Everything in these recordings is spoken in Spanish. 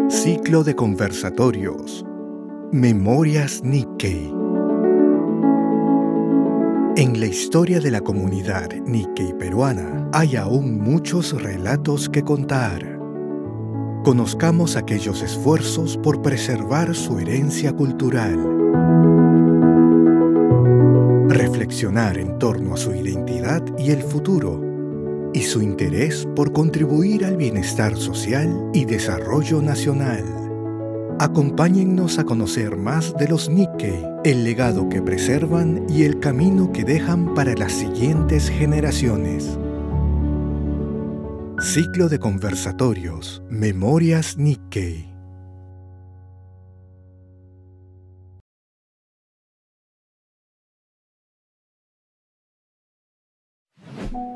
Ciclo de conversatorios. Memorias Nikkei. En la historia de la comunidad Nikkei peruana hay aún muchos relatos que contar. Conozcamos aquellos esfuerzos por preservar su herencia cultural. Reflexionar en torno a su identidad y el futuro, y su interés por contribuir al bienestar social y desarrollo nacional. Acompáñennos a conocer más de los Nikkei, el legado que preservan y el camino que dejan para las siguientes generaciones. Ciclo de conversatorios. Memorias Nikkei.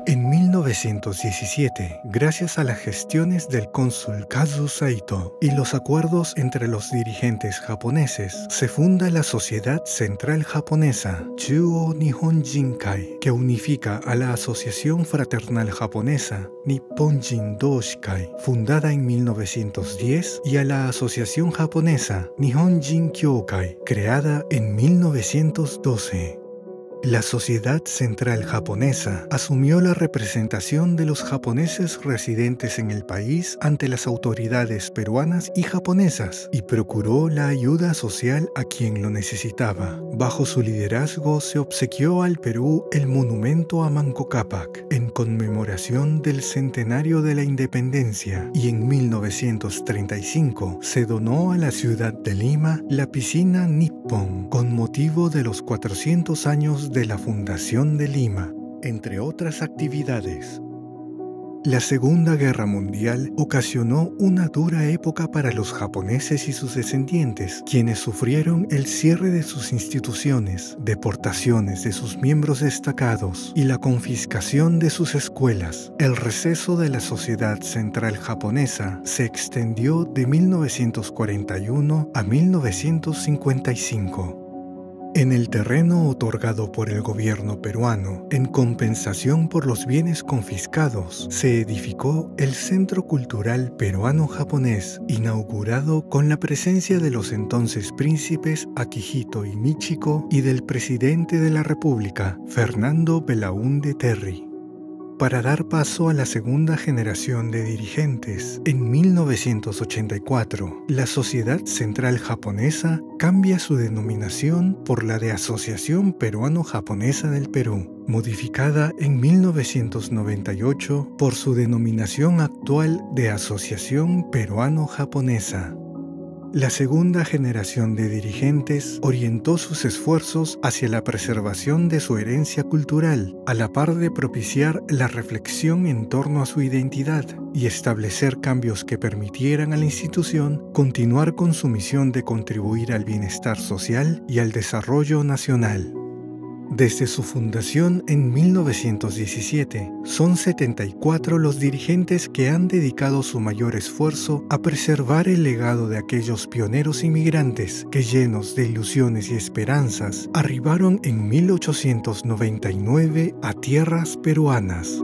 En 1917, gracias a las gestiones del cónsul Kazu Saito y los acuerdos entre los dirigentes japoneses, se funda la Sociedad Central Japonesa, Chuo Nihon Jinkai, que unifica a la Asociación Fraternal Japonesa, Nipponjin Doshikai, fundada en 1910, y a la Asociación Japonesa, Nihonjin Kyokai, creada en 1912. La Sociedad Central Japonesa asumió la representación de los japoneses residentes en el país ante las autoridades peruanas y japonesas y procuró la ayuda social a quien lo necesitaba. Bajo su liderazgo se obsequió al Perú el monumento a Manco Cápac en conmemoración del centenario de la independencia, y en 1935 se donó a la ciudad de Lima la piscina Nippon con motivo de los 400 años de la fundación de Lima, entre otras actividades. La Segunda Guerra Mundial ocasionó una dura época para los japoneses y sus descendientes, quienes sufrieron el cierre de sus instituciones, deportaciones de sus miembros destacados y la confiscación de sus escuelas. El receso de la Sociedad Central Japonesa se extendió de 1941 a 1955. En el terreno otorgado por el gobierno peruano, en compensación por los bienes confiscados, se edificó el Centro Cultural Peruano-Japonés, inaugurado con la presencia de los entonces príncipes Akihito y Michiko y del presidente de la República, Fernando Belaúnde Terry. Para dar paso a la segunda generación de dirigentes, en 1984, la Sociedad Central Japonesa cambia su denominación por la de Asociación Peruano-Japonesa del Perú, modificada en 1998 por su denominación actual de Asociación Peruano-Japonesa. La segunda generación de dirigentes orientó sus esfuerzos hacia la preservación de su herencia cultural, a la par de propiciar la reflexión en torno a su identidad y establecer cambios que permitieran a la institución continuar con su misión de contribuir al bienestar social y al desarrollo nacional. Desde su fundación en 1917, son 74 los dirigentes que han dedicado su mayor esfuerzo a preservar el legado de aquellos pioneros inmigrantes que, llenos de ilusiones y esperanzas, arribaron en 1899 a tierras peruanas.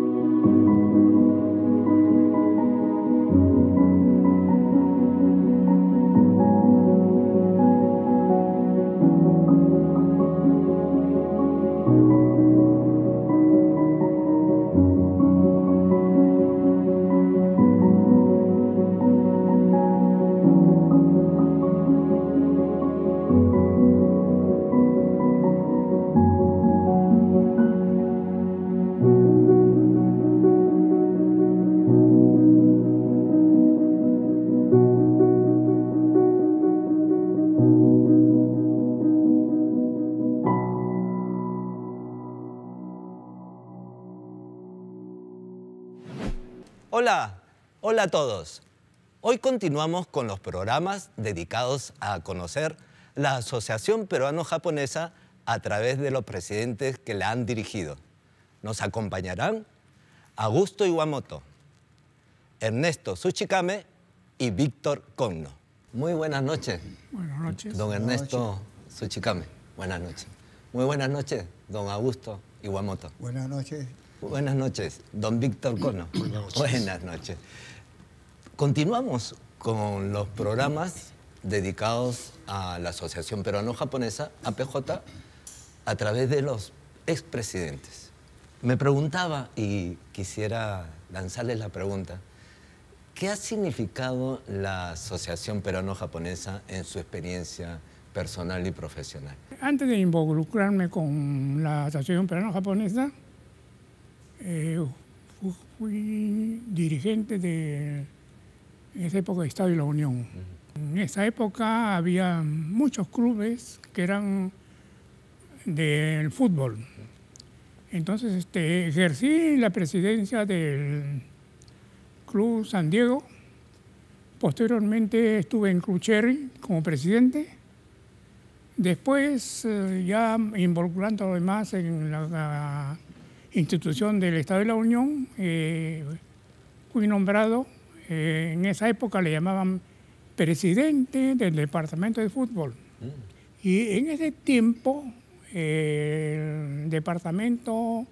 Hola a todos. Hoy continuamos con los programas dedicados a conocer la Asociación Peruano-Japonesa a través de los presidentes que la han dirigido. Nos acompañarán Augusto Iwamoto, Ernesto Tsuchikame y Víctor Conno. Muy buenas noches. Buenas noches. Don Ernesto Tsuchikame, buenas noches. Muy buenas noches, don Augusto Iwamoto. Buenas noches. Buenas noches, don Víctor Conno. Buenas noches. Buenas noches. Continuamos con los programas dedicados a la Asociación Peruano-Japonesa, APJ, a través de los expresidentes. Me preguntaba, y quisiera lanzarles la pregunta, ¿qué ha significado la Asociación Peruano-Japonesa en su experiencia personal y profesional? Antes de involucrarme con la Asociación Peruano-Japonesa, fui dirigente en esa época del Estado de la Unión. En esa época había muchos clubes que eran del fútbol. Entonces ejercí la presidencia del Club San Diego. Posteriormente estuve en Club Cherry como presidente. Después, ya involucrándome más en la institución del Estado de la Unión, fui nombrado, en esa época le llamaban presidente del departamento de fútbol. Y en ese tiempo, el departamento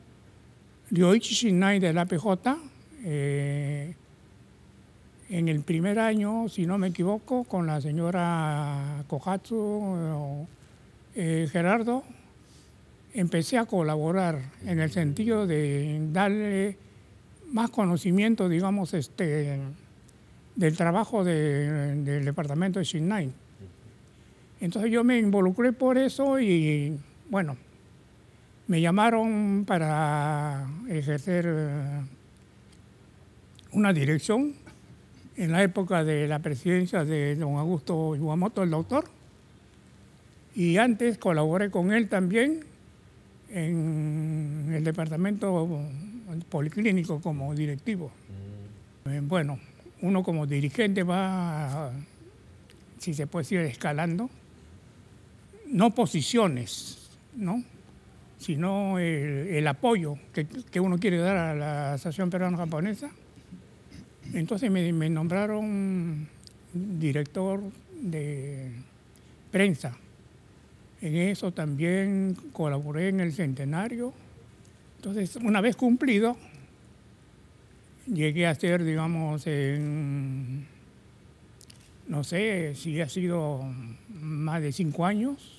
Ryoichi Shinai de la APJ, en el primer año, si no me equivoco, con la señora Kohatsu, Gerardo, empecé a colaborar en el sentido de darle más conocimiento, digamos, del trabajo del departamento de Shinai. Entonces yo me involucré por eso y, bueno, me llamaron para ejercer una dirección en la época de la presidencia de don Augusto Iwamoto, el doctor, y antes colaboré con él también en el departamento policlínico como directivo. Bueno, uno como dirigente va, si se puede decir, escalando, no posiciones, ¿no?, sino el apoyo que uno quiere dar a la Asociación Peruano-Japonesa. Entonces me nombraron director de prensa. En eso también colaboré en el centenario. Entonces, una vez cumplido, llegué a ser, digamos, no sé si ha sido más de 5 años,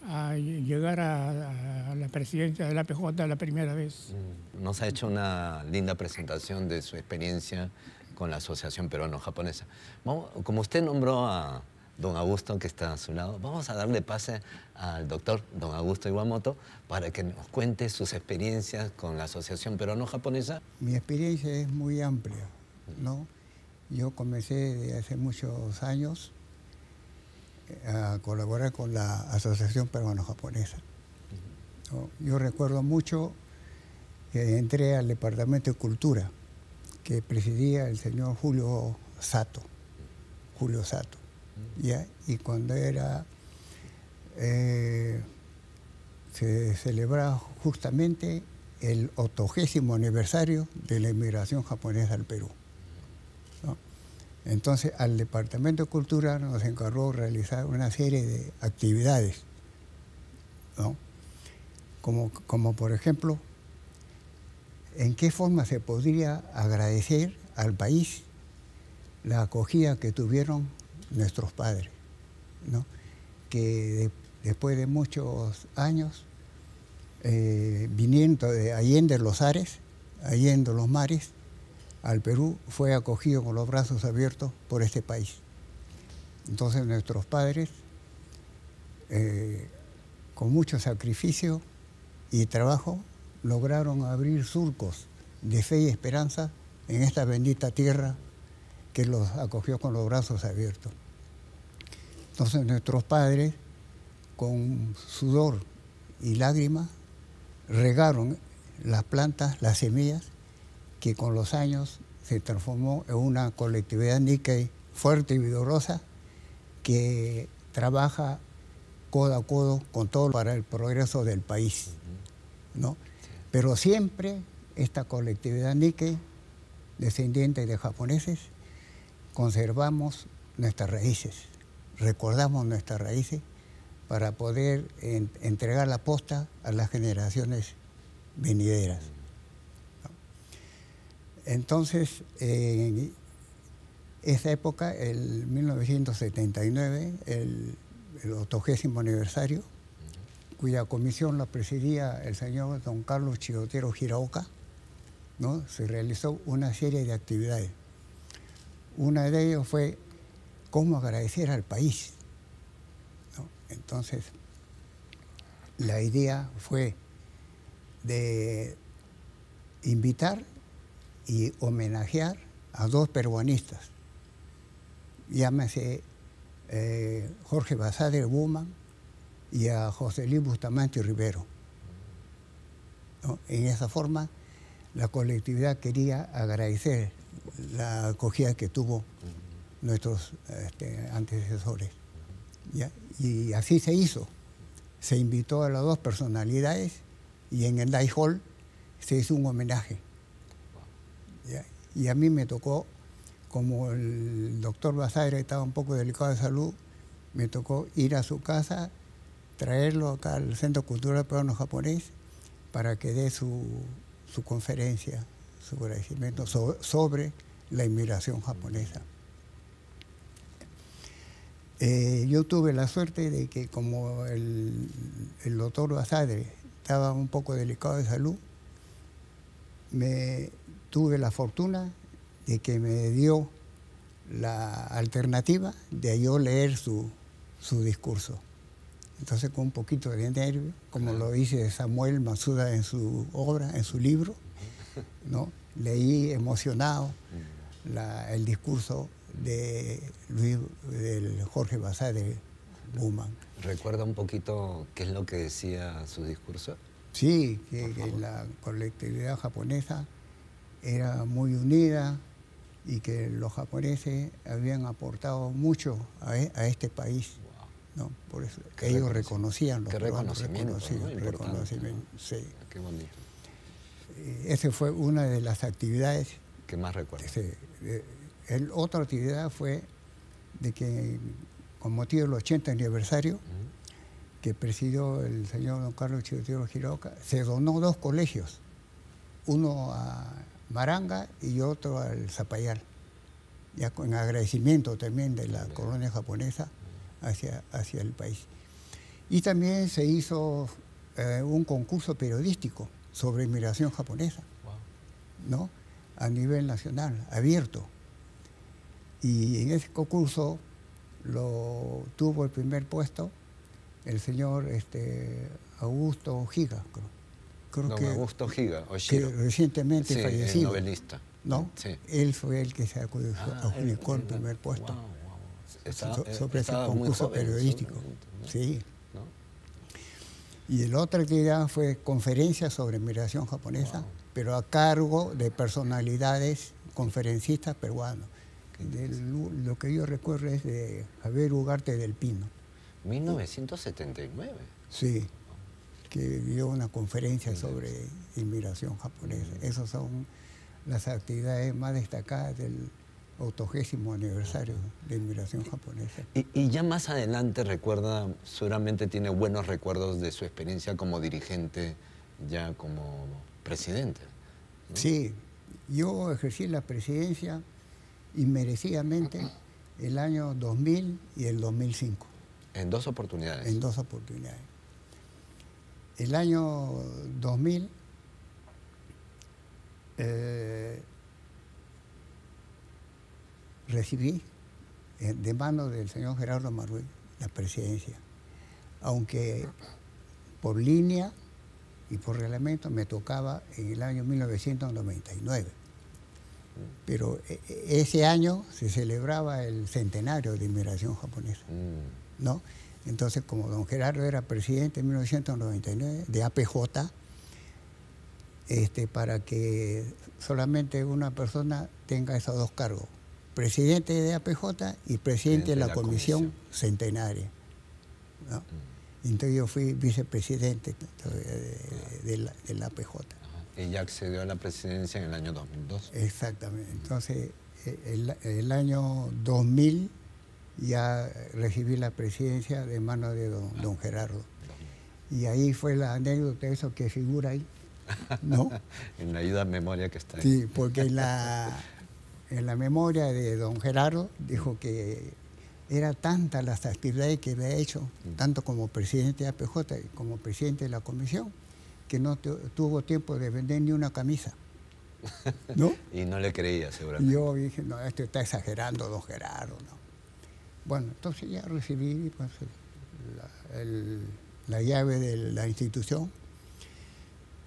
a llegar a la presidencia de la APJ la primera vez. Nos ha hecho una linda presentación de su experiencia con la Asociación Peruano-Japonesa. Como usted nombró a don Augusto, que está a su lado, vamos a darle pase al doctor don Augusto Iwamoto para que nos cuente sus experiencias con la Asociación Peruano-Japonesa. Mi experiencia es muy amplia, ¿no? Yo comencé de hace muchos años a colaborar con la Asociación Peruano-Japonesa, ¿no? Yo recuerdo mucho que entré al Departamento de Cultura, que presidía el señor Julio Sato, ¿ya? Y cuando se celebraba justamente el 80º aniversario de la inmigración japonesa al Perú, ¿no? Entonces, al Departamento de Cultura nos encargó realizar una serie de actividades, ¿no? Como por ejemplo, en qué forma se podría agradecer al país la acogida que tuvieron nuestros padres, ¿no? Que después de muchos años, viniendo de Allende los Ares, Allende los Mares, al Perú, fue acogido con los brazos abiertos por este país. Entonces nuestros padres, con mucho sacrificio y trabajo, lograron abrir surcos de fe y esperanza en esta bendita tierra que los acogió con los brazos abiertos. Entonces nuestros padres, con sudor y lágrimas, regaron las plantas, las semillas, que con los años se transformó en una colectividad Nikkei fuerte y vigorosa que trabaja codo a codo con todo para el progreso del país, ¿no? Pero siempre esta colectividad Nikkei, descendiente de japoneses, conservamos nuestras raíces, recordamos nuestras raíces para poder entregar la posta a las generaciones venideras. Entonces, esa época, el 1979, el 80º aniversario, cuya comisión la presidía el señor don Carlos Chirotero Hiraoka, ¿no? Se realizó una serie de actividades. Una de ellas fue cómo agradecer al país, ¿no? Entonces, la idea fue de invitar y homenajear a dos peruanistas, llámese Jorge Basadre Buman y a José Luis Bustamante Rivero, ¿no? En esa forma, la colectividad quería agradecer la acogida que tuvo nuestros antecesores, ¿ya? Y así se hizo. Se invitó a las dos personalidades y en el Day Hall se hizo un homenaje, ¿ya? Y a mí me tocó, como el doctor Basadre estaba un poco delicado de salud, me tocó ir a su casa, traerlo acá al Centro Cultural Peruano-Japonés para que dé su conferencia, su agradecimiento sobre la inmigración japonesa. Yo tuve la suerte de que como el doctor Basadre estaba un poco delicado de salud, tuve la fortuna de que me dio la alternativa de yo leer su discurso. Entonces, con un poquito de nervio, como lo dice Samuel Matsuda en su obra, en su libro, ¿no? Leí emocionado el discurso del Jorge Basadre Buman. ¿Recuerda un poquito qué es lo que decía su discurso? Sí, que la colectividad japonesa era muy unida y que los japoneses habían aportado mucho a este país, ¿no? Por eso ellos reconocían los reconocimiento, reconocimiento, sí. Qué bonito. Esa fue una de las actividades. ¿Qué más recuerda? Otra actividad fue de que, con motivo del 80 aniversario que presidió el señor don Carlos Chirotero Hiraoka, se donó 2 colegios, uno a Maranga y otro al Zapayal, ya con agradecimiento también de la colonia japonesa hacia el país. Y también se hizo un concurso periodístico sobre inmigración japonesa, ¿no? A nivel nacional, abierto. Y en ese concurso tuvo el primer puesto el señor Augusto Higa, creo que Augusto Higa, Oshiro, que recientemente fallecido. El novelista. ¿No? Sí. Él fue el que se adjudicó el primer puesto sobre ese concurso periodístico. Sí. ¿No? Y la otra actividad fue conferencia sobre migración japonesa, pero a cargo de personalidades conferencistas peruanos. Lo que yo recuerdo es de Javier Ugarte del Pino. 1979. Sí, que dio una conferencia sobre inmigración japonesa. Esas son las actividades más destacadas del 80º aniversario de inmigración japonesa. Y ya más adelante recuerda, seguramente tiene buenos recuerdos de su experiencia como dirigente, ya como presidente, ¿no? Sí, yo ejercí la presidencia inmerecidamente el año 2000 y el 2005. ¿En 2 oportunidades? En 2 oportunidades. El año 2000 recibí de mano del señor Gerardo Marruy la presidencia, aunque por línea y por reglamento me tocaba en el año 1999. Pero ese año se celebraba el centenario de inmigración japonesa, ¿no? Entonces, como don Gerardo era presidente en 1999 de APJ, para que solamente una persona tenga esos 2 cargos, presidente de APJ y presidente de la comisión centenaria, ¿no? Entonces yo fui vicepresidente de la APJ. Y ya accedió a la presidencia en el año 2002. Exactamente. Entonces, el año 2000 ya recibí la presidencia de manos de don Gerardo. Y ahí fue la anécdota, eso que figura ahí, ¿no? En la ayuda a memoria que está ahí. Sí, porque en en la memoria de don Gerardo, dijo que era tantas las actividades que había hecho, tanto como presidente de APJ y como presidente de la comisión, que no tuvo tiempo de vender ni una camisa. ¿No? Y no le creía, seguramente. Y yo dije, no, esto está exagerando, don Gerardo, ¿no? Bueno, entonces ya recibí pues, la llave de la institución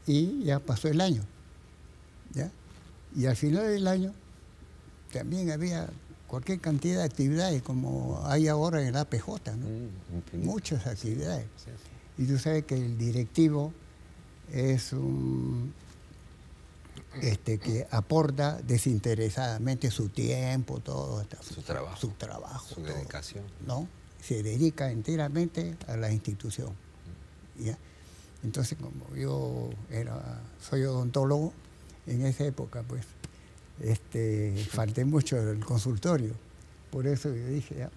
y ya pasó el año, ¿ya? Y al final del año también había cualquier cantidad de actividades como hay ahora en el APJ, ¿no? Muchas actividades. Sí, sí. Y tú sabes que el directivo es un que aporta desinteresadamente su tiempo, todo, su trabajo, su dedicación, ¿no? Se dedica enteramente a la institución. ¿Ya? Entonces, como yo soy odontólogo, en esa época, pues, falté mucho del consultorio. Por eso yo dije, ya,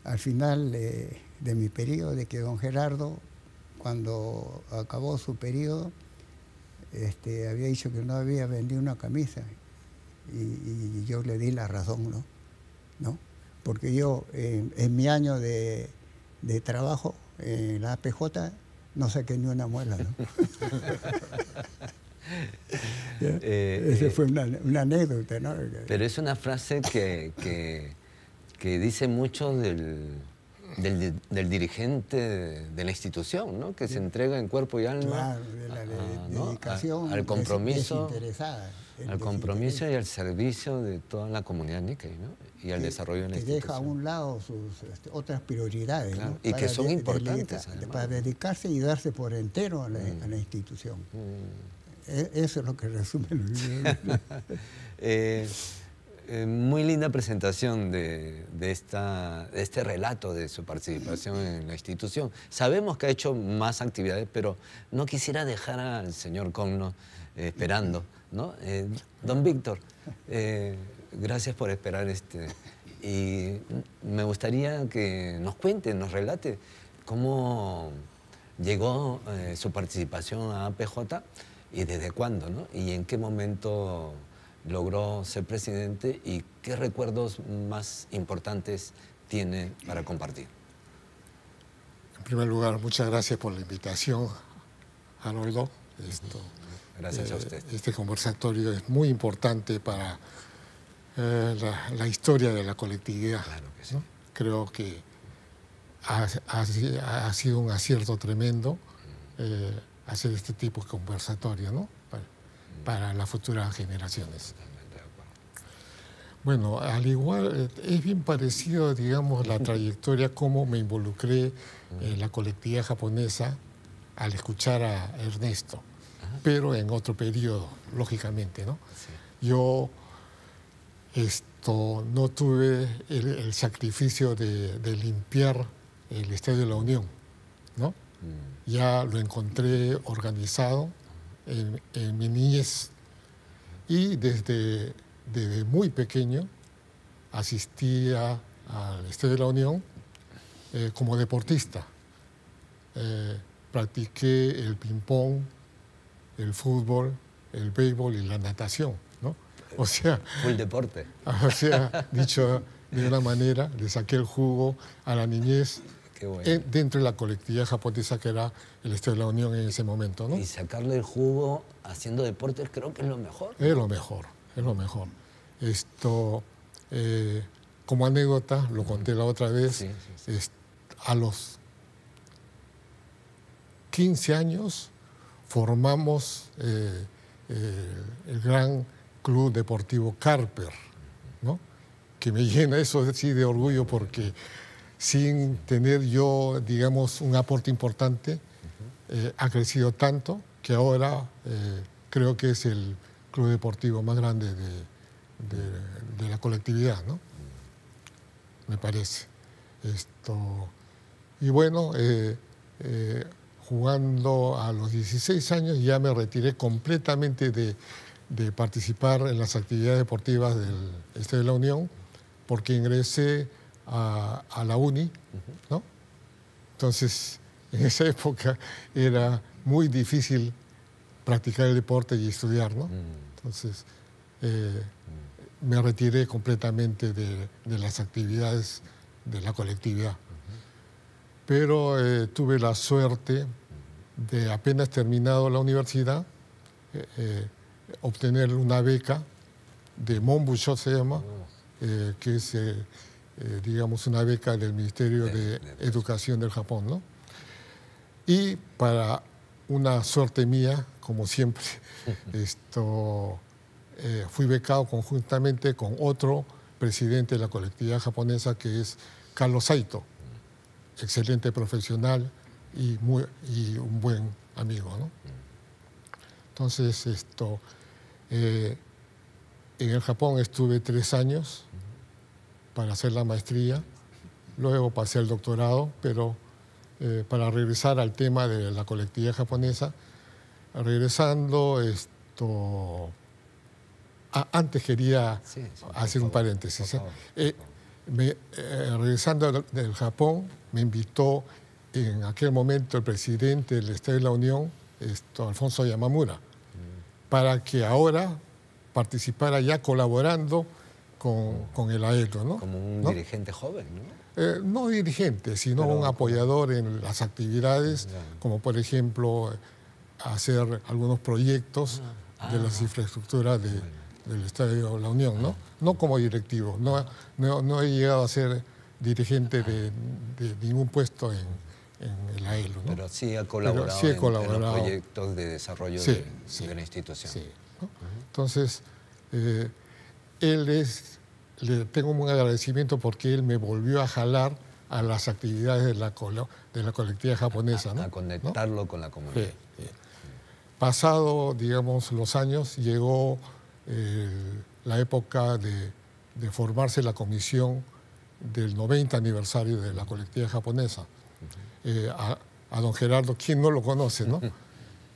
al final de mi periodo, de que don Gerardo, cuando acabó su periodo, había dicho que no había vendido una camisa y yo le di la razón, ¿no? Porque yo en mi año de trabajo en la APJ no saqué ni una muela, ¿no? Esa fue una anécdota, ¿no? Pero es una frase que dice mucho del dirigente de la institución, ¿no? Que se entrega en cuerpo y alma. Claro, de la dedicación, al compromiso, desinteresada. al compromiso y al servicio de toda la comunidad Nikkei, ¿no? Y al desarrollo de la institución. Que deja a un lado sus otras prioridades, claro, ¿no? Y que son importantes, para dedicarse y darse por entero a la institución. Eso es lo que resume el libro. Muy linda presentación de este relato de su participación en la institución. Sabemos que ha hecho más actividades, pero no quisiera dejar al señor Cogno esperando, ¿no? Don Víctor, gracias por esperar. Y me gustaría que nos cuente, nos relate cómo llegó su participación a APJ y desde cuándo, ¿no? Y en qué momento logró ser presidente y qué recuerdos más importantes tiene para compartir. En primer lugar, muchas gracias por la invitación, Haroldo. Gracias a usted. Este conversatorio es muy importante para la historia de la colectividad. Claro que sí. ¿No? Creo que ha sido un acierto tremendo hacer este tipo de conversatorio, ¿no? Para las futuras generaciones. Bueno, al igual, es bien parecido, digamos, la trayectoria, cómo me involucré en la colectividad japonesa al escuchar a Ernesto, pero en otro periodo, lógicamente, ¿no? Sí. Yo no tuve el sacrificio de limpiar el Estadio de la Unión, ¿no? Ya lo encontré organizado en mi niñez y desde muy pequeño asistía al Estadio de la Unión como deportista. Practiqué el ping-pong, el fútbol, el béisbol y la natación, ¿no? O sea... Fue el deporte. O sea, dicho de una manera, le saqué el jugo a la niñez. Qué bueno. Dentro de la colectividad japonesa que era el Estadio de la Unión en ese momento, ¿no? Y sacarle el jugo haciendo deportes creo que es lo mejor. Es lo mejor, es lo mejor. Como anécdota, lo conté la otra vez, sí. A los 15 años formamos el gran club deportivo Carper, ¿no? Que me llena eso sí de orgullo porque sin tener yo, digamos, un aporte importante, ha crecido tanto que ahora creo que es el club deportivo más grande de la colectividad, ¿no? Me parece. Y bueno, jugando a los 16 años ya me retiré completamente de participar en las actividades deportivas del Estadio de la Unión porque ingresé a la uni, ¿no? Entonces, en esa época era muy difícil practicar el deporte y estudiar, ¿no? Entonces, me retiré completamente de las actividades de la colectividad. Pero tuve la suerte de, apenas terminado la universidad, obtener una beca de Monbusho, se llama, que es, digamos, una beca del Ministerio de Educación del Japón, ¿no? Y para una suerte mía, como siempre, fui becado conjuntamente con otro presidente de la colectividad japonesa, que es Carlos Saito, excelente profesional y un buen amigo, ¿no? Entonces, en el Japón estuve 3 años para hacer la maestría, luego pasé al doctorado, pero para regresar al tema de la colectividad japonesa, regresando, antes quería hacer un paréntesis. Regresando del Japón, me invitó en aquel momento el presidente del Estado de la Unión, Alfonso Yamamura, para que ahora participara ya colaborando con el AELO, ¿no? Como un dirigente joven, ¿no? No dirigente, sino un apoyador en las actividades, como por ejemplo hacer algunos proyectos de las infraestructuras del Estadio de la Unión, ¿no? No como directivo, no he llegado a ser dirigente de ningún puesto en el AELO, ¿no? Pero sí ha colaborado, en los proyectos de desarrollo de la institución. Sí, ¿no? Entonces, le tengo un agradecimiento porque él me volvió a jalar a las actividades de la colectividad japonesa, ¿no? A conectarlo, ¿no?, con la comunidad. Sí. Pasado, digamos, los años, llegó la época de formarse la comisión del 90 aniversario de la colectividad japonesa. A don Gerardo, ¿quién no lo conoce, no?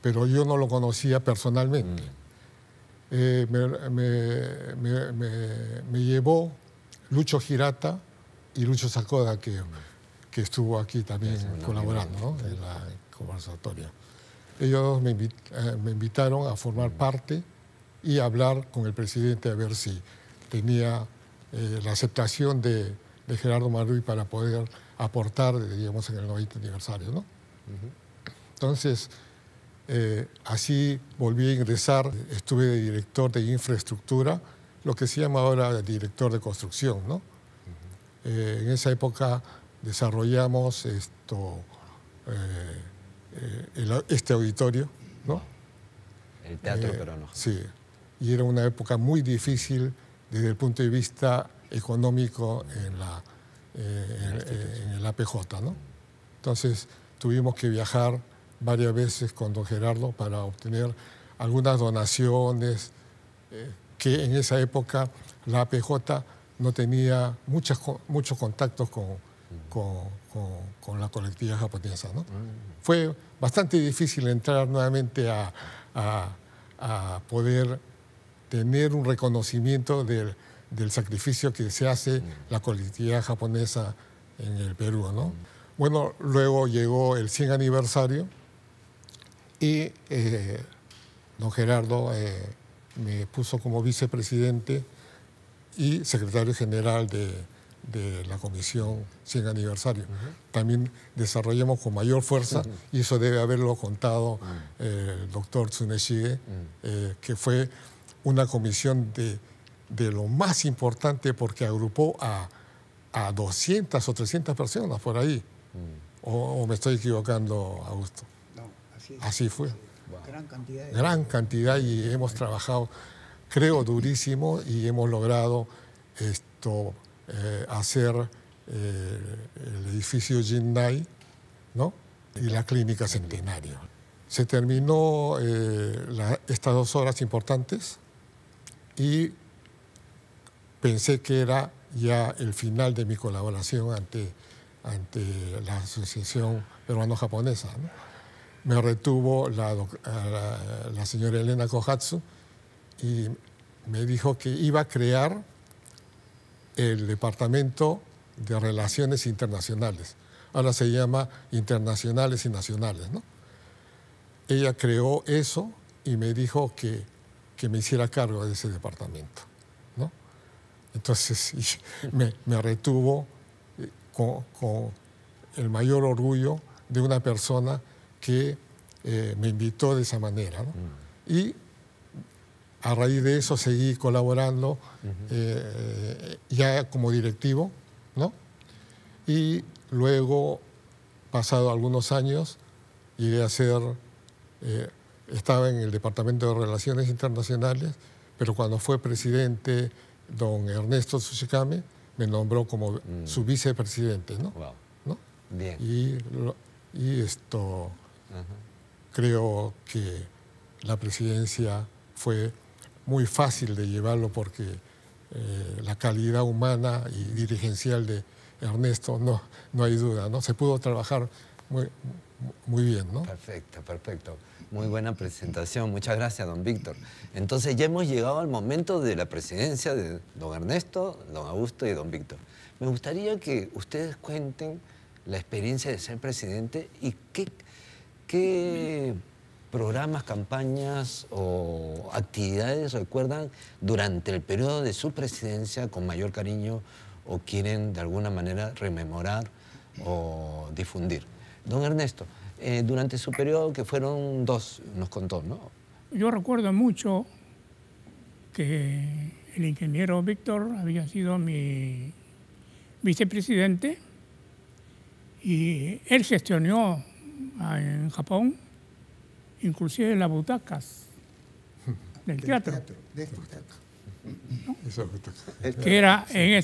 Pero yo no lo conocía personalmente. Me llevó Lucho Hirata y Lucho Sakoda, que estuvo aquí también colaborando, ¿no?, en la conversatoria. Ellos me invitaron a formar parte y a hablar con el presidente a ver si tenía la aceptación de Gerardo Marui para poder aportar, digamos, en el 90 aniversario, ¿no? Entonces, así volví a ingresar, estuve de director de infraestructura, lo que se llama ahora director de construcción, ¿no? En esa época desarrollamos este auditorio, ¿no? El Teatro Peruano. Sí, y era una época muy difícil desde el punto de vista económico en el APJ, ¿no? Entonces tuvimos que viajar varias veces con don Gerardo para obtener algunas donaciones, que en esa época la APJ no tenía muchos contactos con la colectividad japonesa, ¿no? Fue bastante difícil entrar nuevamente a poder tener un reconocimiento del sacrificio que se hace la colectividad japonesa en el Perú, ¿no? Bueno, luego llegó el 100 aniversario y don Gerardo me puso como vicepresidente y secretario general de la Comisión 100 aniversario. También desarrollamos con mayor fuerza, y eso debe haberlo contado el doctor Tsuneshige, que fue una comisión de lo más importante porque agrupó a 200 o 300 personas por ahí. ¿O me estoy equivocando, Augusto? No, así fue. Wow. Gran cantidad, y hemos trabajado, creo, durísimo, y hemos logrado hacer el edificio Jinnai, ¿no?, y la clínica Centenario. Se terminó estas 2 horas importantes y pensé que era ya el final de mi colaboración ante la Asociación Peruano-Japonesa, ¿no? Me retuvo la señora Elena Kohatsu y me dijo que iba a crear el Departamento de Relaciones Internacionales. Ahora se llama Internacionales y Nacionales, ¿no? Ella creó eso y me dijo que me hiciera cargo de ese departamento, ¿no? Entonces me retuvo con el mayor orgullo de una persona que me invitó de esa manera, ¿no? Y a raíz de eso seguí colaborando ya como directivo, ¿no? Y luego, pasado algunos años, llegué a ser, estaba en el Departamento de Relaciones Internacionales, pero cuando fue presidente don Ernesto Tsuchikame, me nombró como su vicepresidente, ¿no? Wow. ¿No? Bien. Y esto, creo que la presidencia fue muy fácil de llevarlo porque la calidad humana y dirigencial de Ernesto, no hay duda, ¿no? Se pudo trabajar muy bien, ¿no? Perfecto, perfecto. Muy buena presentación. Muchas gracias, don Víctor. Entonces ya hemos llegado al momento de la presidencia de don Ernesto, don Augusto y don Víctor. Me gustaría que ustedes cuenten la experiencia de ser presidente y qué programas, campañas o actividades recuerdan durante el periodo de su presidencia con mayor cariño o quieren de alguna manera rememorar o difundir. Don Ernesto, durante su periodo, que fueron 2, nos contó, ¿no? Yo recuerdo mucho que el ingeniero Víctor había sido mi vicepresidente y él gestionó en Japón inclusive las butacas del teatro. ¿No? Eso, que era en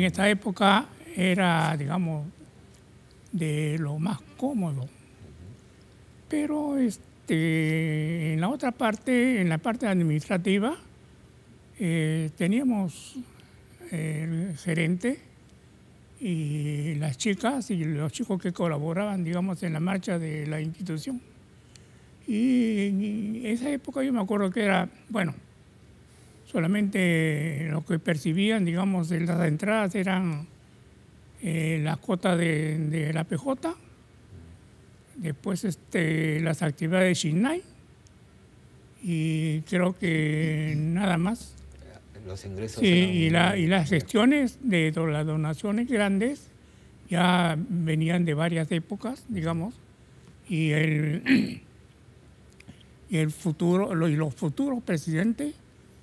esta época era, digamos, de lo más cómodo. Pero en la otra parte, en la parte administrativa, teníamos el gerente y las chicas y los chicos que colaboraban, digamos, en la marcha de la institución. Y en esa época yo me acuerdo que era, bueno, solamente lo que percibían, digamos, de las entradas eran la cuota de la PJ, después las actividades de Shinai y creo que nada más. Los ingresos. Sí, y las gestiones de las donaciones grandes ya venían de varias épocas, digamos, y los futuros presidentes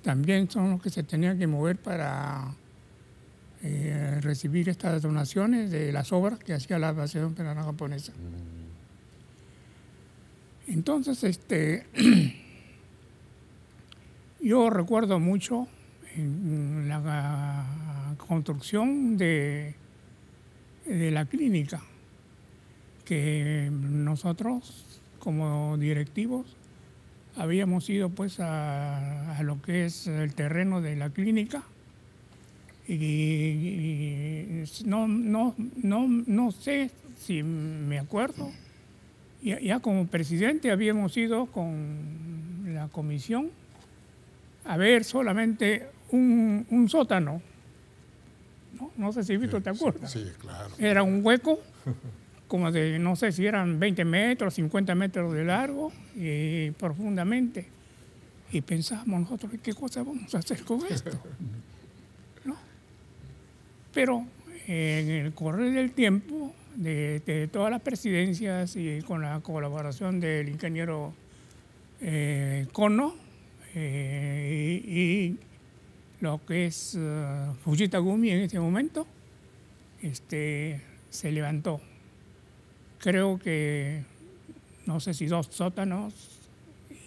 también son los que se tenían que mover para recibir estas donaciones de las obras que hacía la Asociación Peruana Japonesa. Entonces, yo recuerdo mucho en la construcción de la clínica, que nosotros como directivos habíamos ido pues a lo que es el terreno de la clínica y no sé si me acuerdo, ya como presidente habíamos ido con la comisión a ver solamente un sótano. No sé si Víctor te acuerdas. Sí, claro. Era un hueco como de, no sé si eran 20 metros, 50 metros de largo y profundamente. Y pensábamos nosotros, ¿qué cosa vamos a hacer con esto? ¿No? Pero en el correr del tiempo, de todas las presidencias y con la colaboración del ingeniero Kono y lo que es Fujita Gumi en ese momento, se levantó. Creo que, no sé si 2 sótanos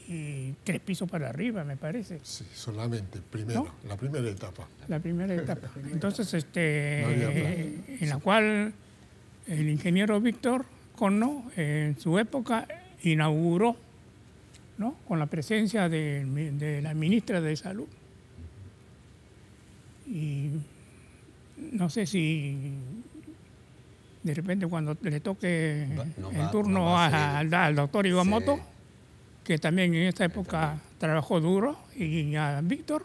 y 3 pisos para arriba, me parece. Sí, solamente, primero, ¿no? La primera etapa. La primera etapa. Entonces, no en la cual el ingeniero Víctor Kono, en su época, inauguró, ¿no?, con la presencia de la ministra de Salud. Y no sé si de repente cuando le toque el turno al doctor Iwamoto, sí, que también en esta época trabajó duro, y a Víctor,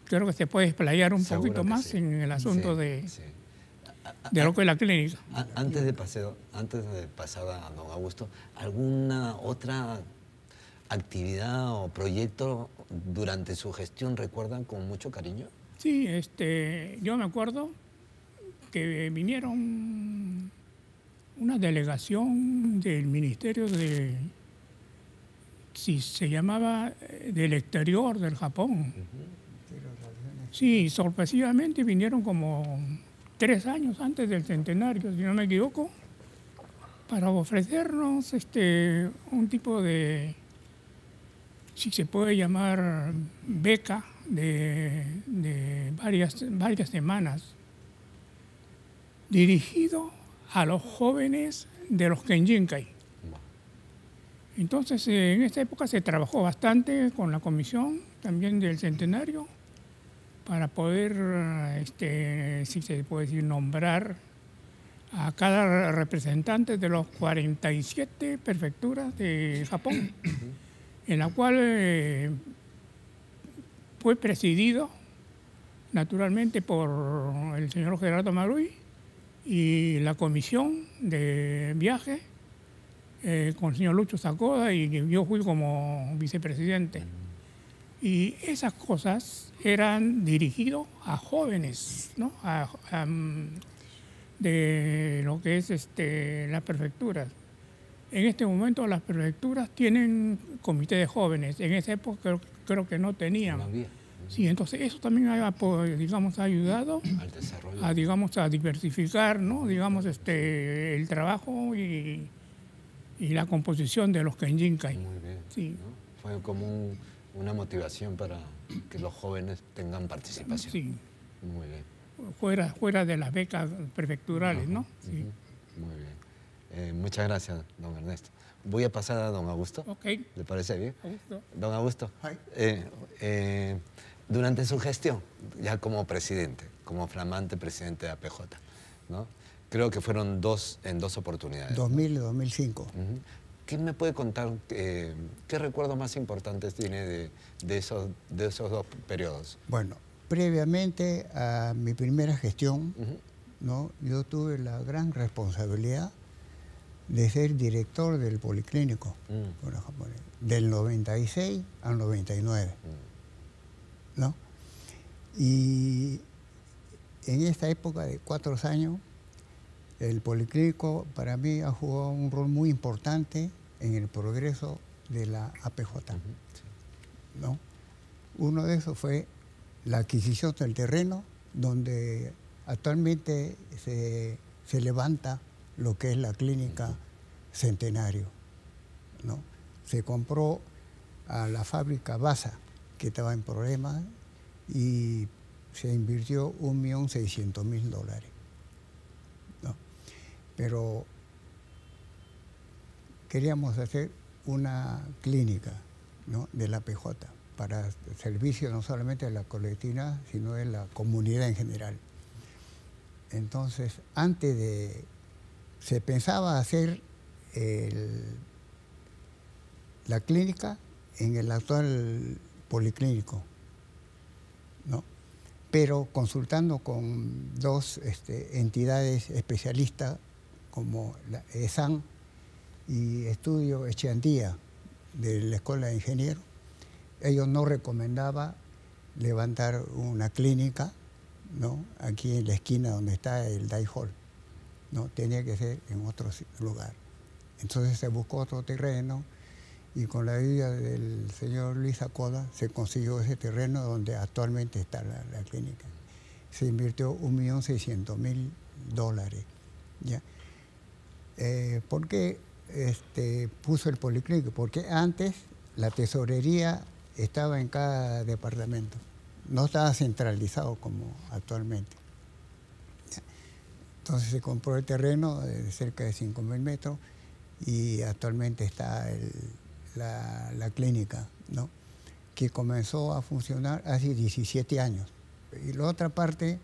creo que se puede explayar un poquito más sí, en el asunto de lo que es la clínica. Antes de pasar a don Augusto, ¿alguna otra actividad o proyecto durante su gestión recuerdan con mucho cariño? Sí, yo me acuerdo que vinieron una delegación del Ministerio de, sí, se llamaba del exterior del Japón. Sí, sorpresivamente vinieron como 3 años antes del centenario, si no me equivoco, para ofrecernos un tipo de, si se puede llamar, beca de varias semanas, dirigido a los jóvenes de los Kenjinkai. Entonces, en esta época se trabajó bastante con la comisión también del centenario para poder, si se puede decir, nombrar a cada representante de los 47 prefecturas de Japón, en la cual fue presidido naturalmente por el señor Gerardo Marui y la comisión de viaje con el señor Lucho Sacoda, y yo fui como vicepresidente. Y esas cosas eran dirigidas a jóvenes, ¿no? De lo que es las prefecturas. En este momento las prefecturas tienen comité de jóvenes. En esa época creo que no tenían. No había. Sí, entonces eso también digamos, ha ayudado Al desarrollo. a diversificar, ¿no? Digamos, el trabajo y la composición de los Kenjinkai. Muy bien. Sí. ¿No? Fue como una motivación para que los jóvenes tengan participación. Sí, Muy bien. fuera de las becas prefecturales, ¿no? Sí. Muy bien. Muchas gracias, don Ernesto. Voy a pasar a don Augusto. Ok. ¿Le parece bien? Augusto. Don Augusto, durante su gestión, ya como presidente, como flamante presidente de APJ, ¿no? Creo que fueron en dos oportunidades. 2000 y 2005. Ujú. ¿Qué me puede contar, qué recuerdos más importantes tiene de esos dos periodos? Bueno, previamente a mi primera gestión, Ujú. ¿no? Yo tuve la gran responsabilidad de ser director del Policlínico por los japoneses, del 96 al 99. ¿No? Y en esta época de 4 años, el Policlínico para mí ha jugado un rol muy importante en el progreso de la APJ. ¿No? Uno de esos fue la adquisición del terreno, donde actualmente se levanta lo que es la clínica Centenario, ¿no? Se compró a la fábrica Basa, que estaba en problemas, y se invirtió $1.600.000, ¿no? Pero queríamos hacer una clínica, ¿no? de la PJ para servicio no solamente de la colectividad, sino de la comunidad en general. Entonces, se pensaba hacer la clínica en el actual Policlínico, ¿no? Pero consultando con dos entidades especialistas como la ESAN y Estudio Echeandía de la Escuela de Ingenieros, ellos no recomendaban levantar una clínica, ¿no? aquí en la esquina donde está el Dai Hall, ¿no? Tenía que ser en otro lugar. Entonces se buscó otro terreno y con la ayuda del señor Luis Acoda se consiguió ese terreno donde actualmente está la clínica. Se invirtió $1.600.000. ¿Ya? ¿Por qué puso el Policlínico? Porque antes la tesorería estaba en cada departamento, no estaba centralizado como actualmente. Entonces se compró el terreno de cerca de 5.000 metros y actualmente está la clínica, ¿no? que comenzó a funcionar hace 17 años. Y la otra parte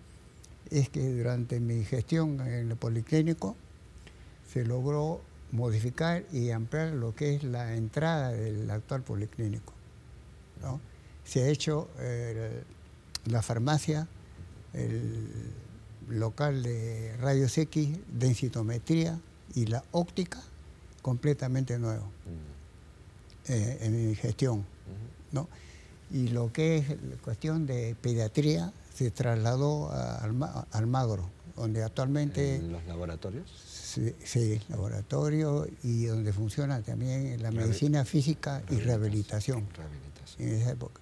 es que durante mi gestión en el Policlínico se logró modificar y ampliar lo que es la entrada del actual Policlínico, ¿no? Se ha hecho la farmacia, el local de rayos X, densitometría y la óptica completamente nuevo en mi gestión, ¿no? Y lo que es la cuestión de pediatría se trasladó a Almagro, donde actualmente... ¿En los laboratorios? Sí, laboratorio, y donde funciona también la medicina física y rehabilitación. En esa época.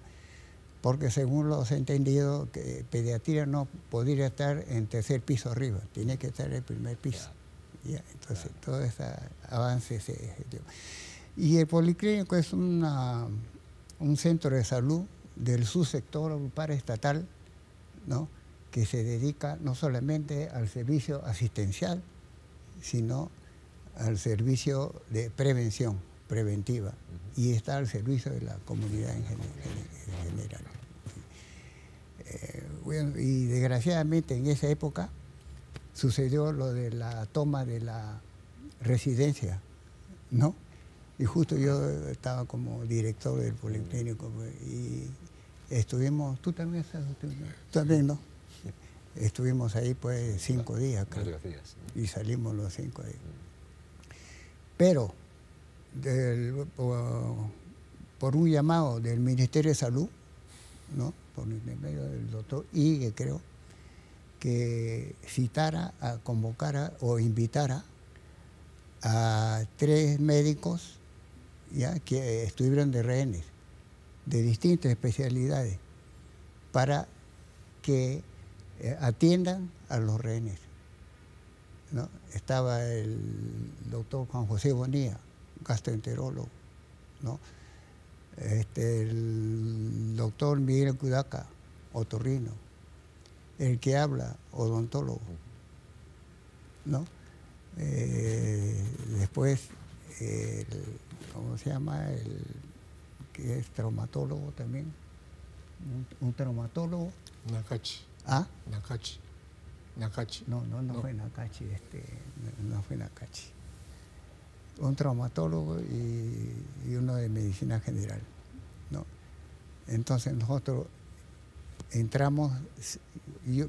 Porque según los he entendido, que pediatría no podría estar en tercer piso arriba, tiene que estar en el primer piso. Ya, entonces, todo ese avance se dio. Y el Policlínico es un centro de salud del subsector paraestatal, ¿no?, que se dedica no solamente al servicio asistencial, sino al servicio de prevención, preventiva, y está al servicio de la comunidad en general. Bueno, y desgraciadamente en esa época sucedió lo de la toma de la residencia, ¿no? Y justo yo estaba como director del Policlínico y estuvimos, tú también estás, también, ¿no? Estuvimos ahí pues 5 días, creo, varios días, ¿no? Y salimos los 5 días. Pero por un llamado del Ministerio de Salud, ¿no?, por medio del doctor Igue, creo, que citara, convocara o invitara a 3 médicos, ya, que estuvieron de rehenes, de distintas especialidades, para que atiendan a los rehenes, ¿no? Estaba el doctor Juan José Bonilla, gastroenterólogo, ¿no? El doctor Miguel Kudaca, otorrino, el que habla, odontólogo, ¿no? Después, ¿cómo se llama? El que es traumatólogo también, un traumatólogo. Nakachi. ¿Ah? Nakachi. No fue Nakachi, no fue Nakachi. Un traumatólogo y uno de medicina general, ¿no? Entonces nosotros entramos,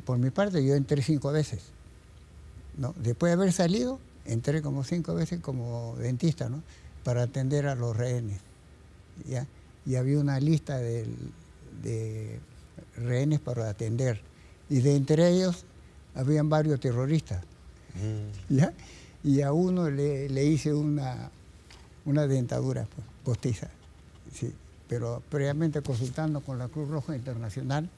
por mi parte yo entré 5 veces, ¿no? Después de haber salido, entré como 5 veces como dentista, ¿no?, para atender a los rehenes, ¿ya? Y había una lista de rehenes para atender, y de entre ellos habían varios terroristas, ¿ya? Y a uno le hice una dentadura postiza, sí. Pero previamente consultando con la Cruz Roja Internacional,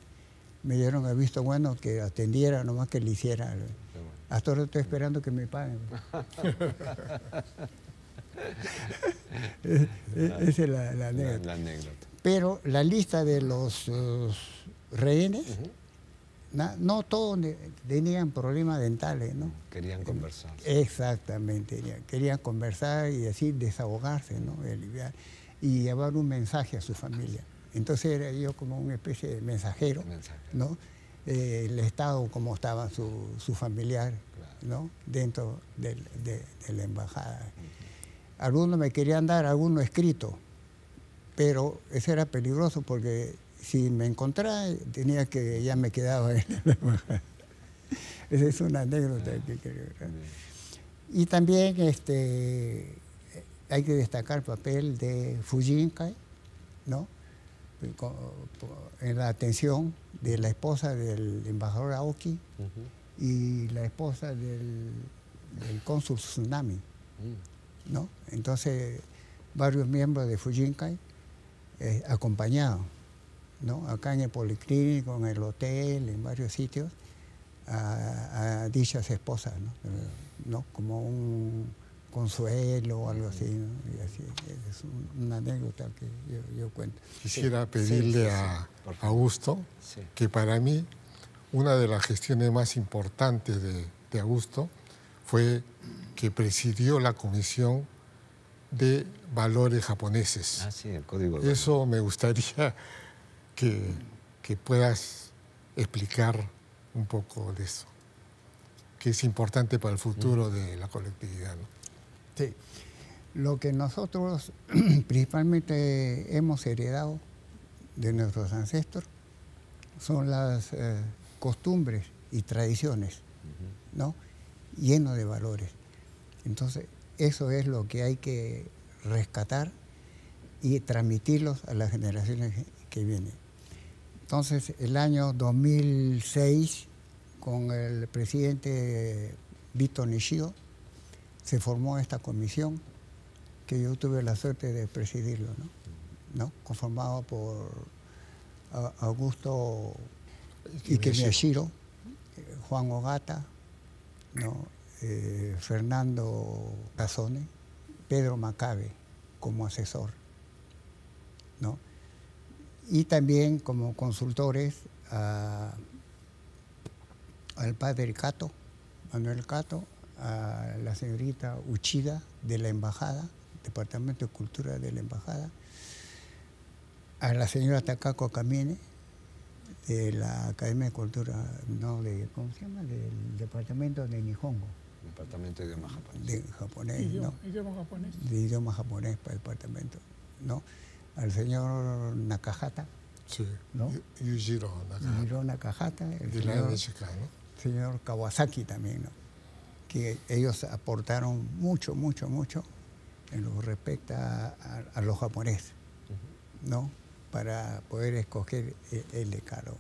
me dieron el visto bueno que atendiera, nomás que le hiciera. Hasta ahora estoy esperando que me paguen. Esa es la anécdota. La anécdota. Pero la lista de los rehenes, no todos tenían problemas dentales, ¿no? Querían conversar. Exactamente, querían conversar y decir, desahogarse, ¿no?, aliviar, y llevar un mensaje a su familia. Entonces era yo como una especie de mensajero, ¿no? El estado como estaba su familiar, ¿no?, dentro de la embajada. Algunos me querían dar alguno escrito, pero eso era peligroso porque si me encontraba tenía que, ya me quedaba en la embajada. Esa es una anécdota que quiero, ¿verdad? Y también hay que destacar el papel de Fujinkai, ¿no?, en la atención de la esposa del embajador Aoki y la esposa del cónsul Tsunami, ¿no? Entonces, varios miembros de Fujinkai acompañados, ¿no?, acá en el Policlínico, en el hotel, en varios sitios, a dichas esposas, ¿no? Como un consuelo o algo así, ¿no? Y así, es una anécdota que yo cuento. Quisiera pedirle a Augusto que para mí una de las gestiones más importantes de Augusto fue que presidió la Comisión de Valores Japoneses. Ah, sí, el Código de Eso me gustaría que puedas explicar un poco de eso, que es importante para el futuro de la colectividad, ¿no? Sí. Lo que nosotros principalmente hemos heredado de nuestros ancestros son las costumbres y tradiciones, ¿no?, lleno de valores. Entonces, eso es lo que hay que rescatar y transmitirlos a las generaciones que viene. Entonces, el año 2006, con el presidente Vito Nishio, se formó esta comisión que yo tuve la suerte de presidirlo, ¿no? Conformado por Augusto Ikemiyashiro, Juan Ogata, ¿no? Fernando Casone, Pedro Macabe como asesor, ¿no? Y también como consultores al padre Cato, Manuel Cato, a la señorita Uchida de la Embajada, Departamento de Cultura de la Embajada, a la señora Takako Kamine, de la Academia de Cultura, no, ¿cómo se llama? Del Departamento de Nihongo. Departamento de idioma japonés. De japonés, Idioma, ¿no? idioma japonés. De idioma japonés para el departamento, ¿no? Al señor Nakahata, Sí, ¿no? Yujiro Yujiro Nakahata, el de la señor, NHK, ¿no? señor Kawasaki también, ¿no? Que ellos aportaron mucho, mucho, mucho en lo que respecta a los japoneses, ¿no? Para poder escoger el decálogo.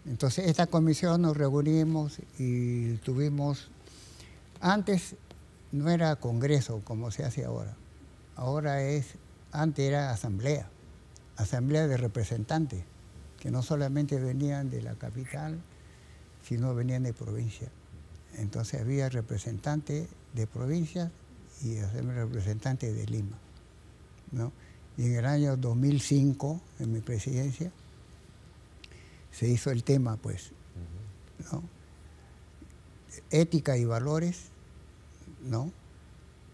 Entonces, esta comisión nos reunimos y tuvimos... Antes no era congreso como se hace ahora. Ahora antes era asamblea de representantes, que no solamente venían de la capital, sino venían de provincia. Entonces había representantes de provincias y representantes de Lima, ¿no? Y en el año 2005, en mi presidencia, se hizo el tema, pues, ¿no? Ética y valores, ¿no?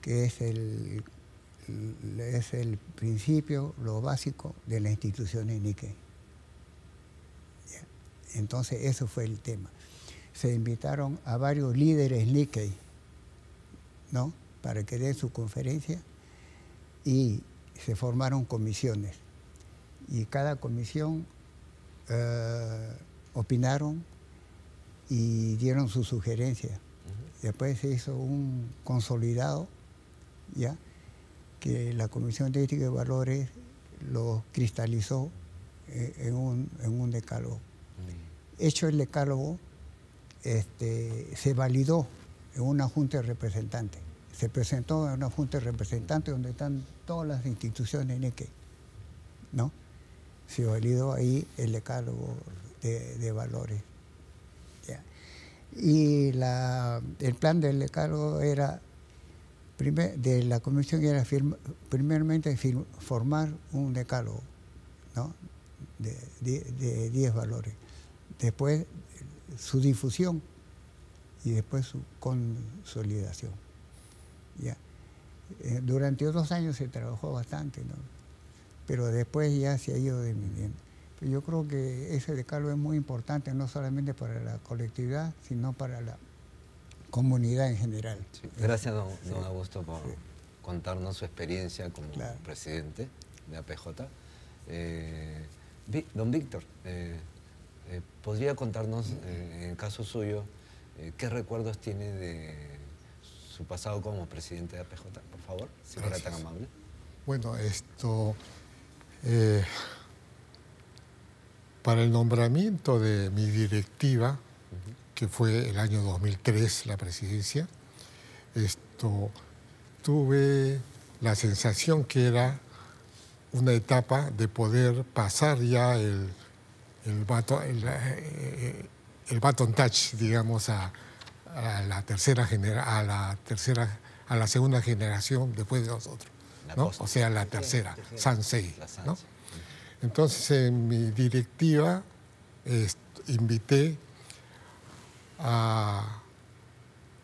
Que es el principio, lo básico de las instituciones Nikkei. ¿Ya? Entonces, eso fue el tema. Se invitaron a varios líderes Nikkei, ¿no? Para que den su conferencia y se formaron comisiones. Y cada comisión opinaron y dieron sus sugerencias. Después se hizo un consolidado, ¿ya? Que la Comisión de Ética y Valores lo cristalizó en un decálogo. Hecho el decálogo, se validó en una junta de representantes. Se presentó en una junta de representantes donde están todas las instituciones Nikkei, ¿no? Se validó ahí el decálogo de valores. ¿Ya? Y el plan del decálogo era, de la comisión era primeramente formar un decálogo, ¿no? de 10 valores. Después su difusión y después su consolidación. ¿Ya? Durante 2 años se trabajó bastante, ¿no? Pero después ya se ha ido disminuyendo. Pero yo creo que ese decálogo es muy importante, no solamente para la colectividad, sino para la comunidad en general. Sí. Gracias, don Augusto, por contarnos su experiencia como presidente de APJ. Don Víctor, ¿podría contarnos, en el caso suyo, qué recuerdos tiene de su pasado como presidente de APJ, por favor, si fuera tan amable? Bueno, para el nombramiento de mi directiva, que fue el año 2003, la presidencia, tuve la sensación que era una etapa de poder pasar ya el baton touch, digamos, a la segunda generación después de nosotros, ¿no? O sea, la tercera, Sansei, ¿no? Entonces, en mi directiva invité a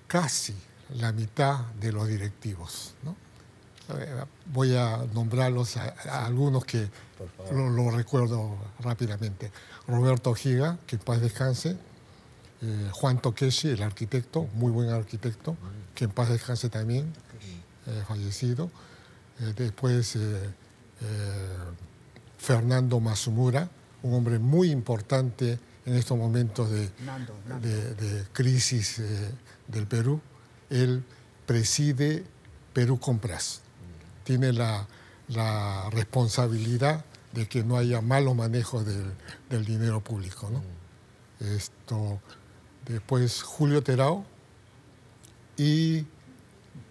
casi la mitad de los directivos, ¿no? Voy a nombrarlos a algunos que lo recuerdo rápidamente. Roberto Higa, que en paz descanse. Juan Tokeshi, el arquitecto, muy buen arquitecto, que en paz descanse también, fallecido. Después Fernando Masumura, un hombre muy importante en estos momentos de crisis del Perú. Él preside Perú Compras. Tiene la responsabilidad de que no haya malos manejos del dinero público, ¿no? Después Julio Terao y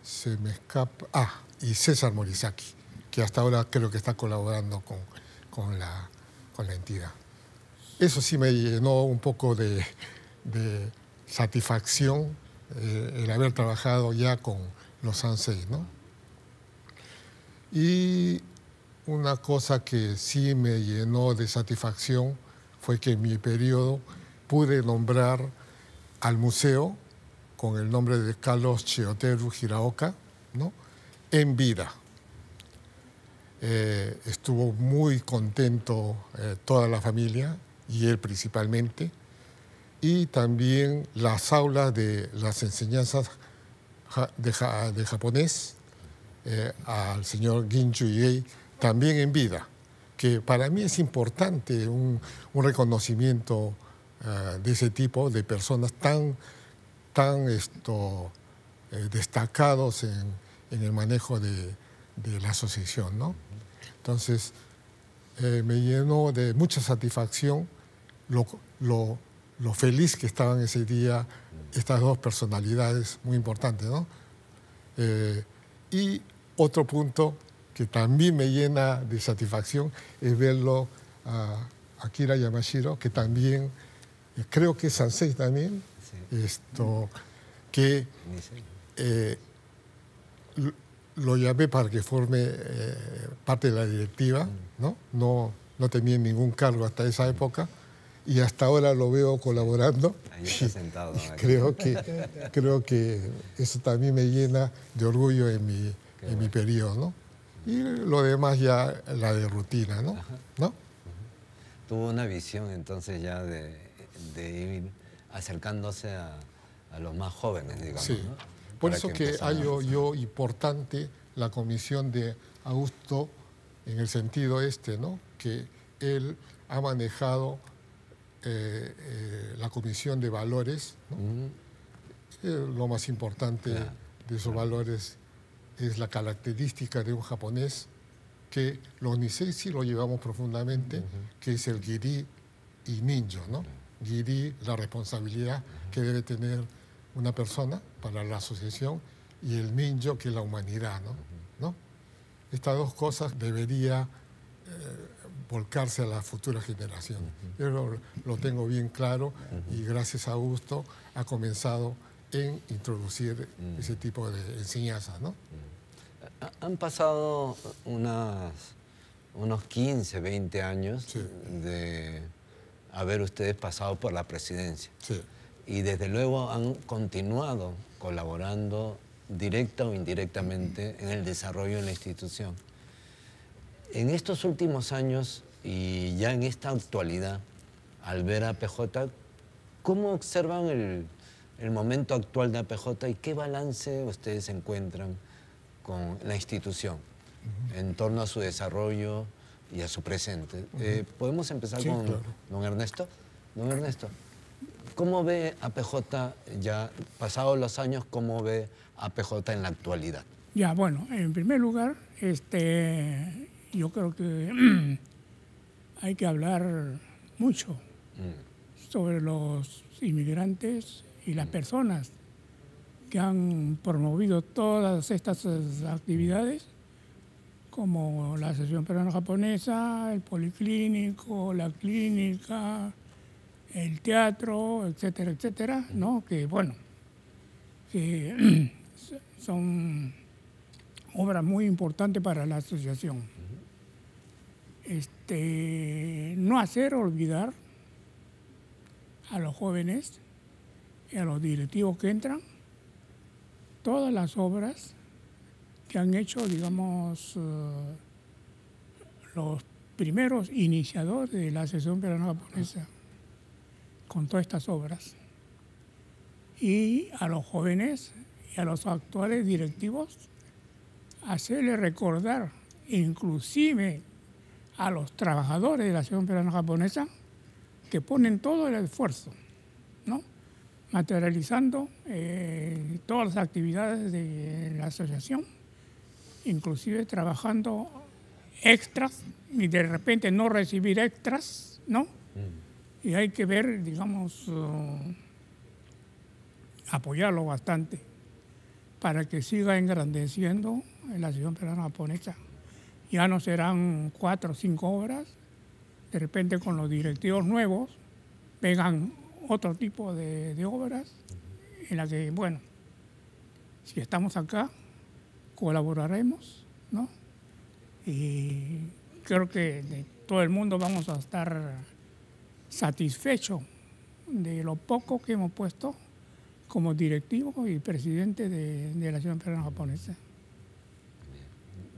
se me escapa... y César Morizaki, que hasta ahora creo que está colaborando con la entidad. Eso sí me llenó un poco de satisfacción el haber trabajado ya con los SANSEI, ¿no? Y una cosa que sí me llenó de satisfacción fue que en mi periodo pude nombrar al museo con el nombre de Carlos Chioteru Hiraoka, ¿no?, en vida. Estuvo muy contento toda la familia, y él principalmente, y también las aulas de las enseñanzas de japonés al señor Gin Chuiei, también en vida, que para mí es importante un reconocimiento de ese tipo, de personas tan destacados en el manejo de la asociación, ¿no? Entonces, me llenó de mucha satisfacción lo feliz que estaban ese día estas dos personalidades muy importantes, ¿no? Y otro punto que también me llena de satisfacción es verlo a Akira Yamashiro, que también, creo que es Sansei también, sí. Que lo llamé para que forme parte de la directiva, ¿no? No tenía ningún cargo hasta esa época, y hasta ahora lo veo colaborando. Ahí está sentado, ¿no? Creo que eso también me llena de orgullo en mi periodo, ¿no? Y lo demás ya la de rutina, ¿no? ¿No? Tuvo una visión entonces ya de ir acercándose a los más jóvenes, digamos, sí. ¿no? Por eso que hallo yo importante la comisión de Augusto en el sentido ¿no? Que él ha manejado la comisión de valores, ¿no? Lo más importante de esos valores es la característica de un japonés, que los Nisei sí lo llevamos profundamente, que es el giri y ninjo, ¿no? Giri, la responsabilidad que debe tener una persona para la asociación, y el ninjo, que es la humanidad, ¿no? Estas dos cosas debería volcarse a la futura generación. Yo lo tengo bien claro, y gracias a Augusto ha comenzado en introducir ese tipo de enseñanzas, ¿no? Han pasado unos 15, 20 años sí. de haber ustedes pasado por la presidencia. Sí. Y desde luego han continuado colaborando directa o indirectamente en el desarrollo de la institución. En estos últimos años y ya en esta actualidad, al ver a APJ, ¿cómo observan el momento actual de APJ y qué balance ustedes encuentran con la institución en torno a su desarrollo y a su presente? ¿Podemos empezar con claro. don Ernesto? Don Ernesto, ¿cómo ve APJ ya pasados los años, cómo ve APJ en la actualidad? Ya, bueno, en primer lugar, yo creo que hay que hablar mucho sobre los inmigrantes y las personas que han promovido todas estas actividades, como la Asociación Peruano-Japonesa, el Policlínico, la clínica, el teatro, etcétera, etcétera, ¿no? Que, bueno, que son obras muy importantes para la asociación. No hacer olvidar a los jóvenes y a los directivos que entran todas las obras que han hecho, digamos, los primeros iniciadores de la Asociación Peruano-Japonesa con todas estas obras. Y a los jóvenes y a los actuales directivos hacerles recordar, inclusive a los trabajadores de la Asociación Peruano-Japonesa, que ponen todo el esfuerzo, ¿no? Materializando todas las actividades de la asociación, inclusive trabajando extras y de repente no recibir extras, ¿no? Y hay que ver, digamos, apoyarlo bastante para que siga engrandeciendo la Asociación Peruana Japonesa. Ya no serán 4 o 5 obras, de repente con los directivos nuevos vengan otro tipo de obras en las que, bueno, si estamos acá, colaboraremos, ¿no? Y creo que de todo el mundo vamos a estar satisfechos de lo poco que hemos puesto como directivo y presidente de la Asociación Peruana Japonesa.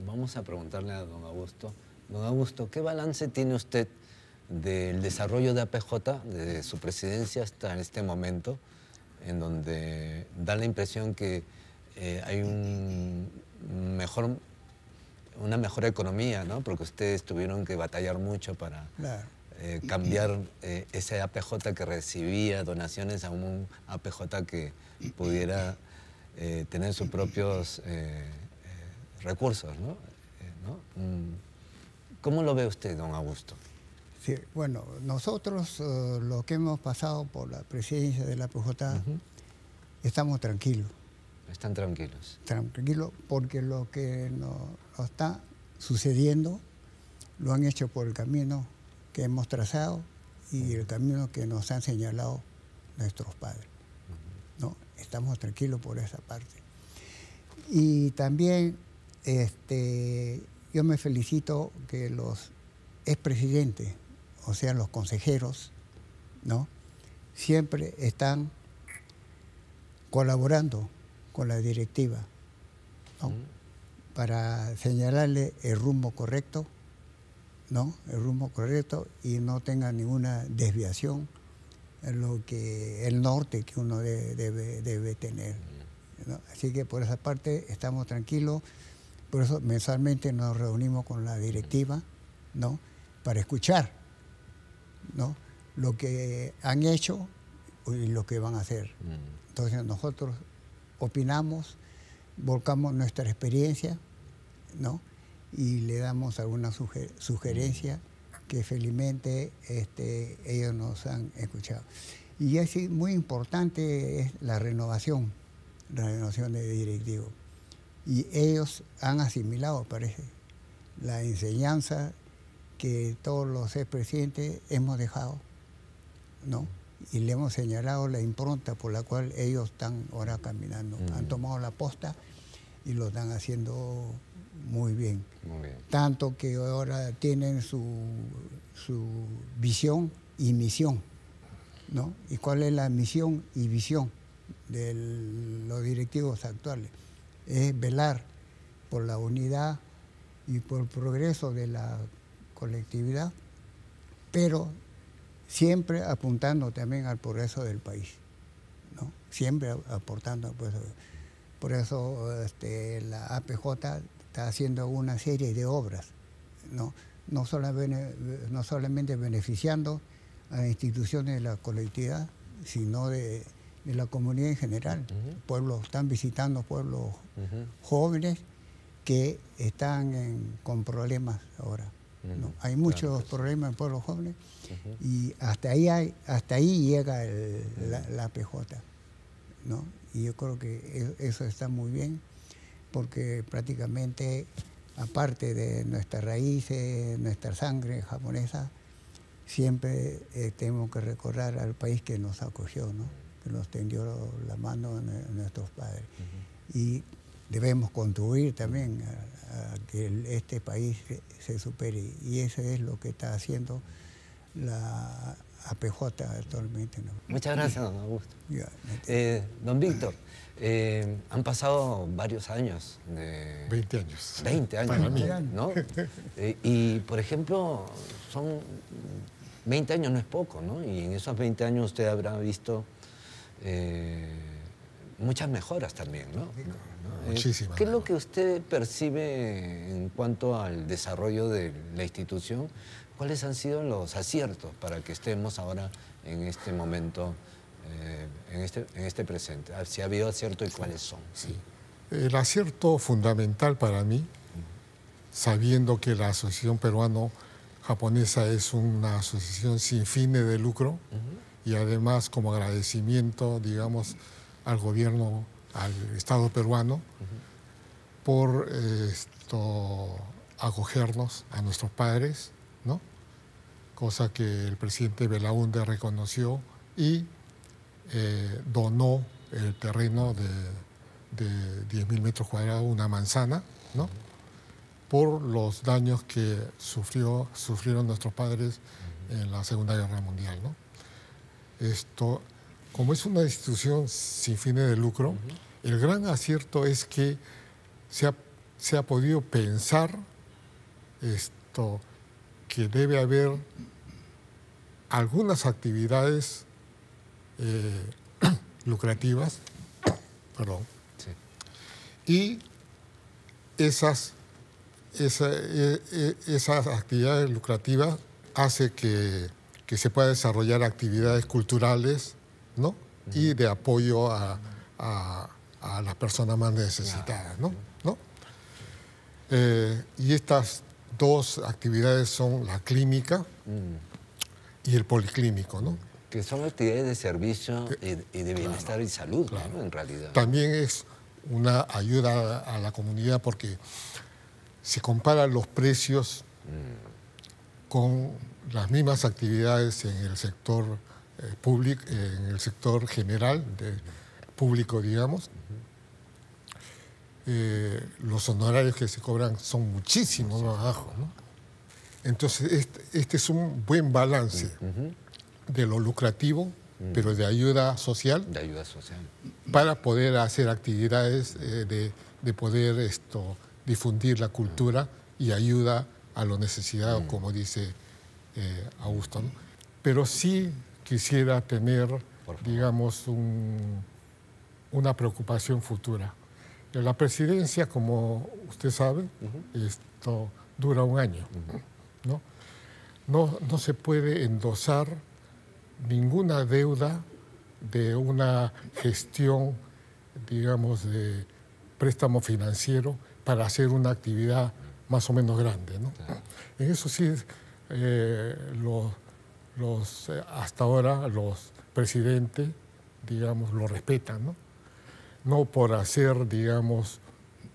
Vamos a preguntarle a don Augusto. Don Augusto, ¿qué balance tiene usted del desarrollo de APJ, desde su presidencia hasta este momento, en donde da la impresión que hay una mejor economía, ¿no? Porque ustedes tuvieron que batallar mucho para cambiar ese APJ que recibía donaciones a un APJ que pudiera tener sus propios recursos, ¿no? ¿Cómo lo ve usted, don Augusto? Sí, bueno, nosotros lo que hemos pasado por la presidencia de la APJ, estamos tranquilos. ¿Están tranquilos? Tranquilos porque lo que nos está sucediendo lo han hecho por el camino que hemos trazado y el camino que nos han señalado nuestros padres, ¿no? Estamos tranquilos por esa parte. Y también yo me felicito que los expresidentes, o sea, los consejeros, ¿no? Siempre están colaborando con la directiva, ¿no? Para señalarle el rumbo correcto, ¿no? El rumbo correcto y no tenga ninguna desviación en lo que el norte que uno debe tener, ¿no? Así que por esa parte estamos tranquilos, por eso mensualmente nos reunimos con la directiva, ¿no? Para escuchar, ¿no? Lo que han hecho y lo que van a hacer. Entonces nosotros opinamos, volcamos nuestra experiencia, ¿no? Y le damos alguna sugerencia que felizmente ellos nos han escuchado. Y es muy importante es la renovación de directivos. Y ellos han asimilado, parece, la enseñanza que todos los expresidentes hemos dejado, ¿no? Y le hemos señalado la impronta por la cual ellos están ahora caminando. Han tomado la posta y lo están haciendo muy bien. Muy bien. Tanto que ahora tienen su visión y misión, ¿no? ¿Y cuál es la misión y visión de los directivos actuales? Es velar por la unidad y por el progreso de la colectividad, pero siempre apuntando también al progreso del país, ¿no? Siempre aportando al progreso. Por eso la APJ está haciendo una serie de obras, ¿no? No solamente beneficiando a las instituciones de la colectividad, sino de la comunidad en general. Pueblos, están visitando pueblos jóvenes que están con problemas ahora, ¿no? Hay muchos problemas en pueblos jóvenes y hasta ahí llega la APJ, ¿no? Y yo creo que eso está muy bien porque prácticamente, aparte de nuestras raíces, nuestra sangre japonesa, siempre tenemos que recordar al país que nos acogió, ¿no? Que nos tendió la mano a nuestros padres. Y debemos contribuir también a que este país se supere. Y eso es lo que está haciendo la APJ actualmente, ¿no? Muchas gracias, don Augusto. Don Víctor, han pasado varios años. 20 años. 20 años, ¿no? Y, por ejemplo, son 20 años no es poco, ¿no? Y en esos 20 años usted habrá visto muchas mejoras también, ¿no? Muchísimas. ¿Qué es lo que usted percibe en cuanto al desarrollo de la institución? ¿Cuáles han sido los aciertos para que estemos ahora en este momento, en este presente? Si ha habido acierto y cuáles son. Sí. El acierto fundamental para mí sabiendo que la Asociación Peruano-Japonesa es una asociación sin fines de lucro y además como agradecimiento, digamos, al gobierno, al Estado peruano por acogernos a nuestros padres, ¿no? Cosa que el presidente Belaúnde reconoció y donó el terreno de 10.000 metros cuadrados, una manzana, ¿no? Por los daños que sufrieron nuestros padres en la Segunda Guerra Mundial, ¿no? Como es una institución sin fines de lucro, el gran acierto es que se ha podido pensar que debe haber algunas actividades lucrativas, perdón, sí. Y esas actividades lucrativas hace que se pueda desarrollar actividades culturales, ¿no? Y de apoyo a las personas más necesitadas, ¿no? Y estas dos actividades son la clínica y el policlínico, ¿no? Que son actividades de servicio y de bienestar y salud, claro, ¿no? En realidad. También es una ayuda a la comunidad porque se comparan los precios con las mismas actividades en el sector público, en el sector general, público, digamos. Los honorarios que se cobran son muchísimo más bajos, ¿no? Entonces, este es un buen balance de lo lucrativo, pero de ayuda social. De ayuda social. Para poder hacer actividades de poder difundir la cultura y ayuda a los necesitados, como dice Augusto, ¿no? Pero sí quisiera tener, digamos, una preocupación futura. La presidencia, como usted sabe, dura un año, ¿no? No se puede endosar ninguna deuda de una gestión, digamos, de préstamo financiero para hacer una actividad más o menos grande, ¿no? Claro. En eso sí, hasta ahora los presidentes, digamos, lo respetan, ¿no? No por hacer, digamos,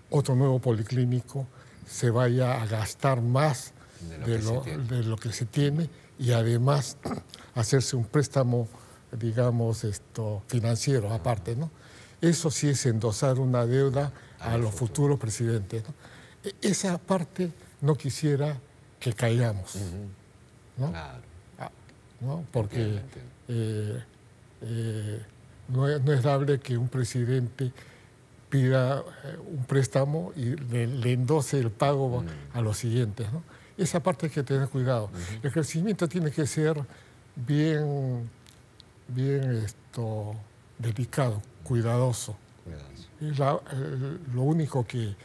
otro nuevo policlínico se vaya a gastar más de lo que se tiene y además hacerse un préstamo, digamos, financiero aparte, ¿no? Eso sí es endosar una deuda a los futuros presidentes, ¿no? Esa parte no quisiera que caigamos, ¿no? Claro. ¿No? Porque no es dable que un presidente pida un préstamo y le endose el pago a los siguientes, ¿no? Esa parte hay que tener cuidado. El crecimiento tiene que ser bien delicado, cuidadoso. Es lo único que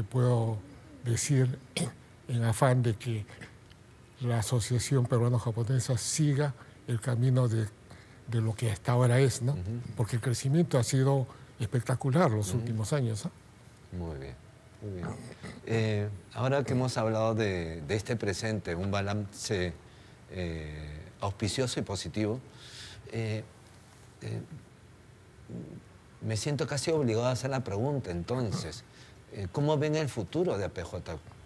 puedo decir en afán de que la Asociación Peruano-Japonesa siga el camino de lo que hasta ahora es, ¿no? Porque el crecimiento ha sido espectacular los últimos años, ¿no? Muy bien, muy bien. Ahora que hemos hablado de este presente, un balance auspicioso y positivo, me siento casi obligado a hacer la pregunta, entonces, ¿cómo ven el futuro de APJ?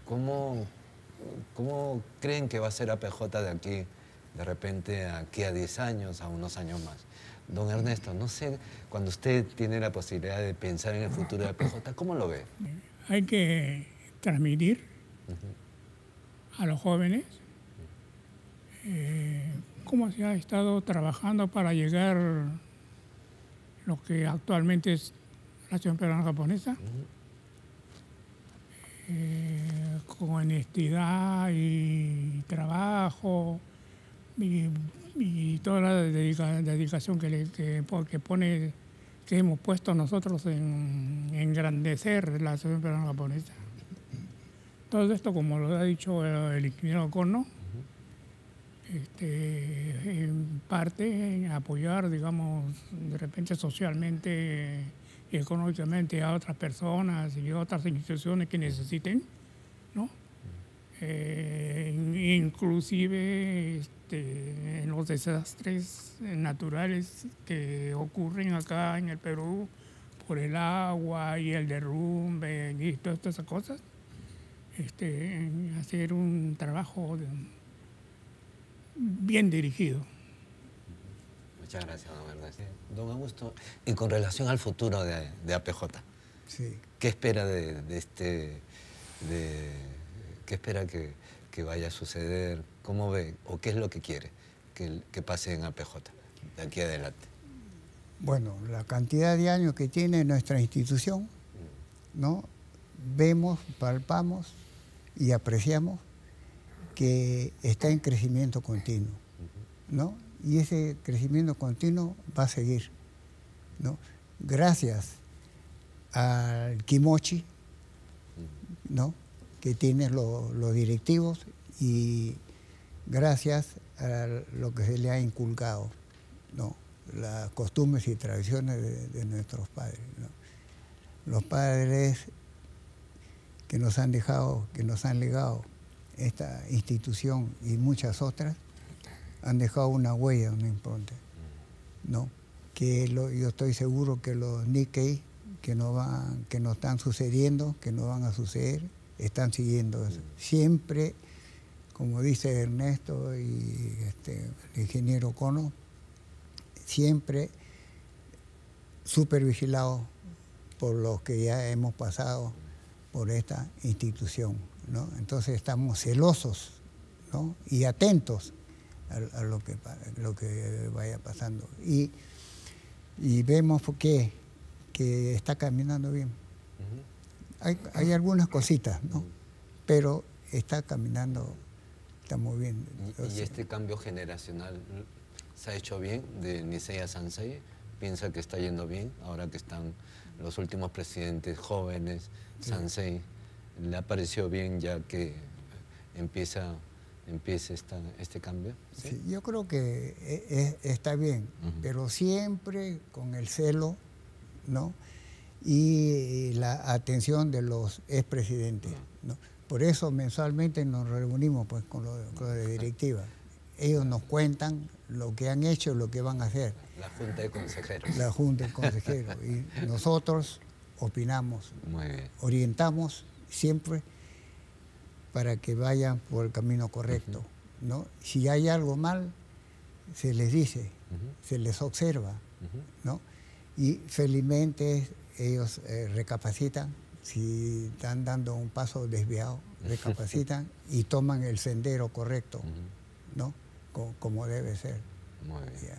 ¿Cómo creen que va a ser APJ de aquí, de repente, aquí a 10 años, a unos años más? Don Ernesto, no sé, cuando usted tiene la posibilidad de pensar en el futuro de APJ, ¿cómo lo ve? Hay que transmitir a los jóvenes cómo se ha estado trabajando para llegar lo que actualmente es la Asociación Peruano-Japonesa, con honestidad y trabajo y toda la dedicación que hemos puesto nosotros en engrandecer la Asociación Peruano-Japonesa. Todo esto, como lo ha dicho el ingeniero Corno, en parte en apoyar, digamos, de repente socialmente y económicamente a otras personas y otras instituciones que necesiten ¿no? Inclusive en los desastres naturales que ocurren acá en el Perú por el agua y el derrumbe y todas estas cosas, hacer un trabajo bien dirigido. Muchas gracias, don Ernesto. Don Augusto, y con relación al futuro de APJ, Sí. ¿qué espera qué espera que vaya a suceder? ¿Cómo ve o qué es lo que quiere que pase en APJ de aquí adelante? Bueno, la cantidad de años que tiene nuestra institución, ¿no? Vemos, palpamos y apreciamos que está en crecimiento continuo, ¿no? Y ese crecimiento continuo va a seguir, ¿no? Gracias al Kimochi, ¿no? Que tiene los directivos, y gracias a lo que se le ha inculcado, ¿no? Las costumbres y tradiciones de nuestros padres, ¿no? Los padres que nos han dejado, que nos han legado esta institución y muchas otras, han dejado una huella, una impronta, ¿no? Que yo estoy seguro que los Nikkei que nos están sucediendo, que no van a suceder, están siguiendo eso. Siempre, como dice Ernesto y el ingeniero Cono, siempre súper vigilados por los que ya hemos pasado por esta institución, ¿no? Entonces estamos celosos, ¿no? Y atentos a lo que vaya pasando. Y vemos que está caminando bien. Hay algunas cositas, ¿no? Pero está caminando, está muy bien. ¿Y este cambio generacional se ha hecho bien de Nisei a Sansei? ¿Piensa que está yendo bien ahora que están los últimos presidentes jóvenes? Sí. Sansei, ¿le ha parecido bien ya que empieza este cambio? ¿Sí? Sí, yo creo que está bien, pero siempre con el celo, ¿no? Y la atención de los expresidentes, ¿no? Por eso mensualmente nos reunimos pues, con los de directiva. Ellos nos cuentan lo que han hecho y lo que van a hacer. La Junta de Consejeros. La Junta de Consejeros. Y nosotros opinamos, orientamos siempre para que vayan por el camino correcto, ¿no? Si hay algo mal, se les dice, se les observa, ¿no? Y felizmente ellos recapacitan, si están dando un paso desviado, recapacitan y toman el sendero correcto, ¿no? Como debe ser. Muy bien.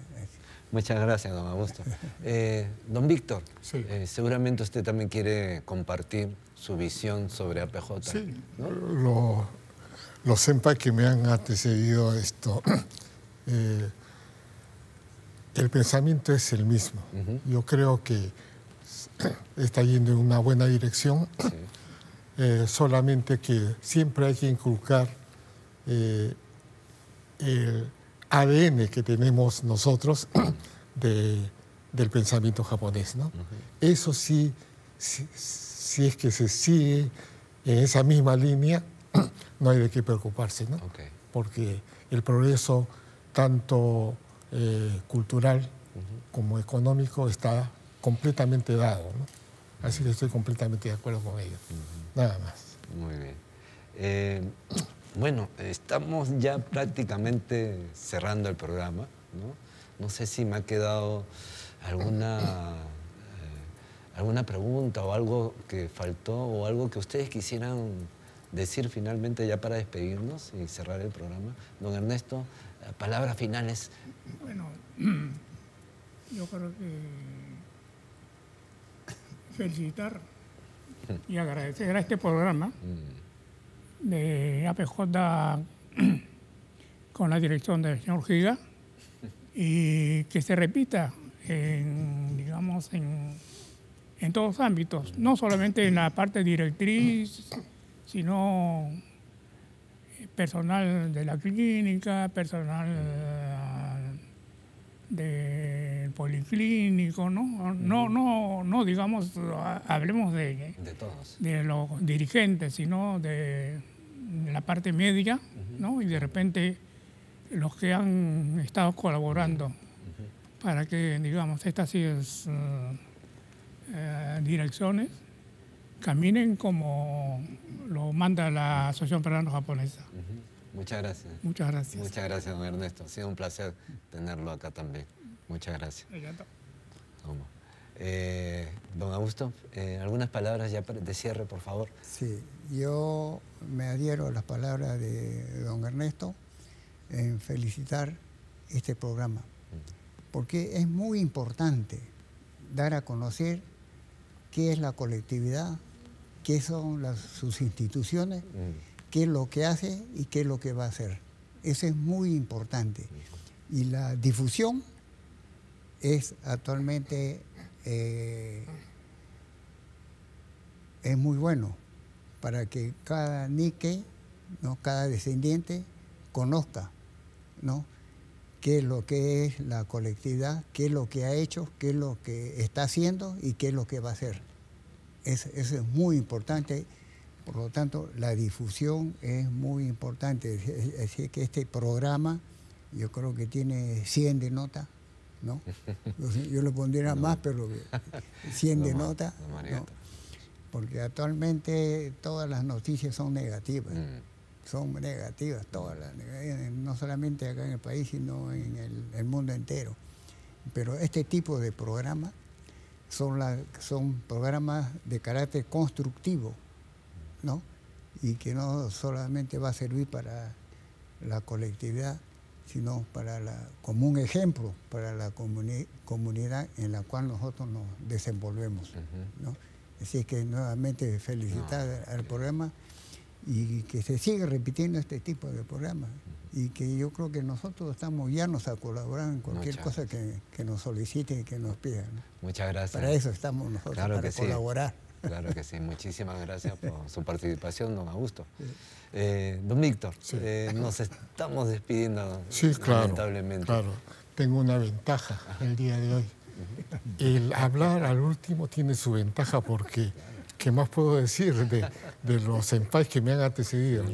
Muchas gracias, don Augusto. Don Víctor, sí. Seguramente usted también quiere compartir su visión sobre APJ. Sí, ¿no? Los senpai que me han antecedido a esto, el pensamiento es el mismo. Yo creo que está yendo en una buena dirección, sí. Solamente que siempre hay que inculcar el ADN que tenemos nosotros del pensamiento japonés, ¿no? Eso sí, si es que se sigue en esa misma línea, no hay de qué preocuparse, ¿no? Okay. Porque el progreso tanto cultural como económico está completamente dado, ¿no? Así que estoy completamente de acuerdo con ellos. Nada más. Muy bien. Bueno, estamos ya prácticamente cerrando el programa, ¿no? No sé si me ha quedado alguna pregunta o algo que faltó o algo que ustedes quisieran decir finalmente ya para despedirnos y cerrar el programa. Don Ernesto, palabras finales. Bueno, yo creo que felicitar y agradecer a este programa de APJ con la dirección del señor Giga y que se repita digamos, en todos los ámbitos, no solamente en la parte directriz, sino personal de la clínica, personal del policlínico, ¿no? No, digamos, hablemos De todos. de los dirigentes, sino de la parte médica, ¿no? Y de repente los que han estado colaborando para que, digamos, estas direcciones caminen como lo manda la Asociación Peruano-Japonesa. Muchas gracias. Muchas gracias. Muchas gracias, don Ernesto. Ha sido un placer tenerlo acá también. Muchas gracias. Vamos. Don Augusto, algunas palabras ya de cierre, por favor. Sí, yo me adhiero a las palabras de don Ernesto en felicitar este programa, porque es muy importante dar a conocer qué es la colectividad, qué son sus instituciones, qué es lo que hace y qué es lo que va a hacer. Eso es muy importante. Y la difusión es actualmente es muy bueno para que cada nique, ¿no?, cada descendiente conozca, ¿no?, qué es lo que es la colectividad, qué es lo que ha hecho, qué es lo que está haciendo y qué es lo que va a hacer. Eso es muy importante. Por lo tanto, la difusión es muy importante. Así que este programa, yo creo que tiene 100 de nota, ¿no? Yo le pondría más, pero 100 de nota, ¿no? Porque actualmente todas las noticias son negativas. Son negativas, todas las negativas, no solamente acá en el país, sino en el mundo entero. Pero este tipo de programas son programas de carácter constructivo, ¿no? Y que no solamente va a servir para la colectividad, sino como un ejemplo para la comunidad en la cual nosotros nos desenvolvemos, ¿no? Así que nuevamente felicitar al programa y que se siga repitiendo este tipo de programas. Y que yo creo que nosotros estamos llanos a colaborar en cualquier cosa que nos soliciten y que nos pidan, ¿no? Muchas gracias. Para eso estamos nosotros, claro, para colaborar. Sí. Claro que sí. Muchísimas gracias por su participación, don Augusto. Don Víctor, nos estamos despidiendo, sí, claro, lamentablemente. Claro, tengo una ventaja el día de hoy. El hablar al último tiene su ventaja porque, ¿qué más puedo decir de los senpais que me han antecedido?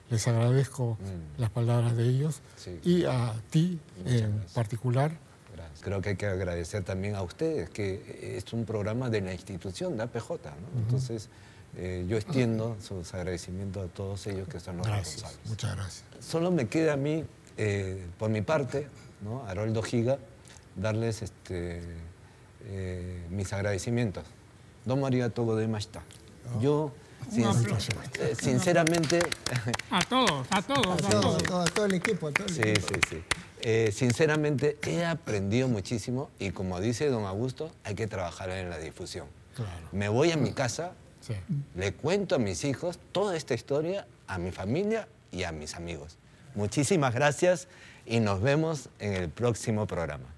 Les agradezco las palabras de ellos, sí, y a ti en particular. Gracias. Creo que hay que agradecer también a ustedes, que es un programa de la institución de APJ, ¿no? Entonces, yo extiendo sus agradecimientos a todos ellos que son los responsables. Muchas gracias. Solo me queda a mí, por mi parte, ¿no?, Haroldo Giga, darles mis agradecimientos. Domo arigatou gozaimashita. Yo, sinceramente... A todo el equipo. Sí. Sinceramente, he aprendido muchísimo y, como dice don Augusto, hay que trabajar en la difusión. Claro. Me voy a mi casa, sí, le cuento a mis hijos toda esta historia, a mi familia y a mis amigos. Muchísimas gracias y nos vemos en el próximo programa.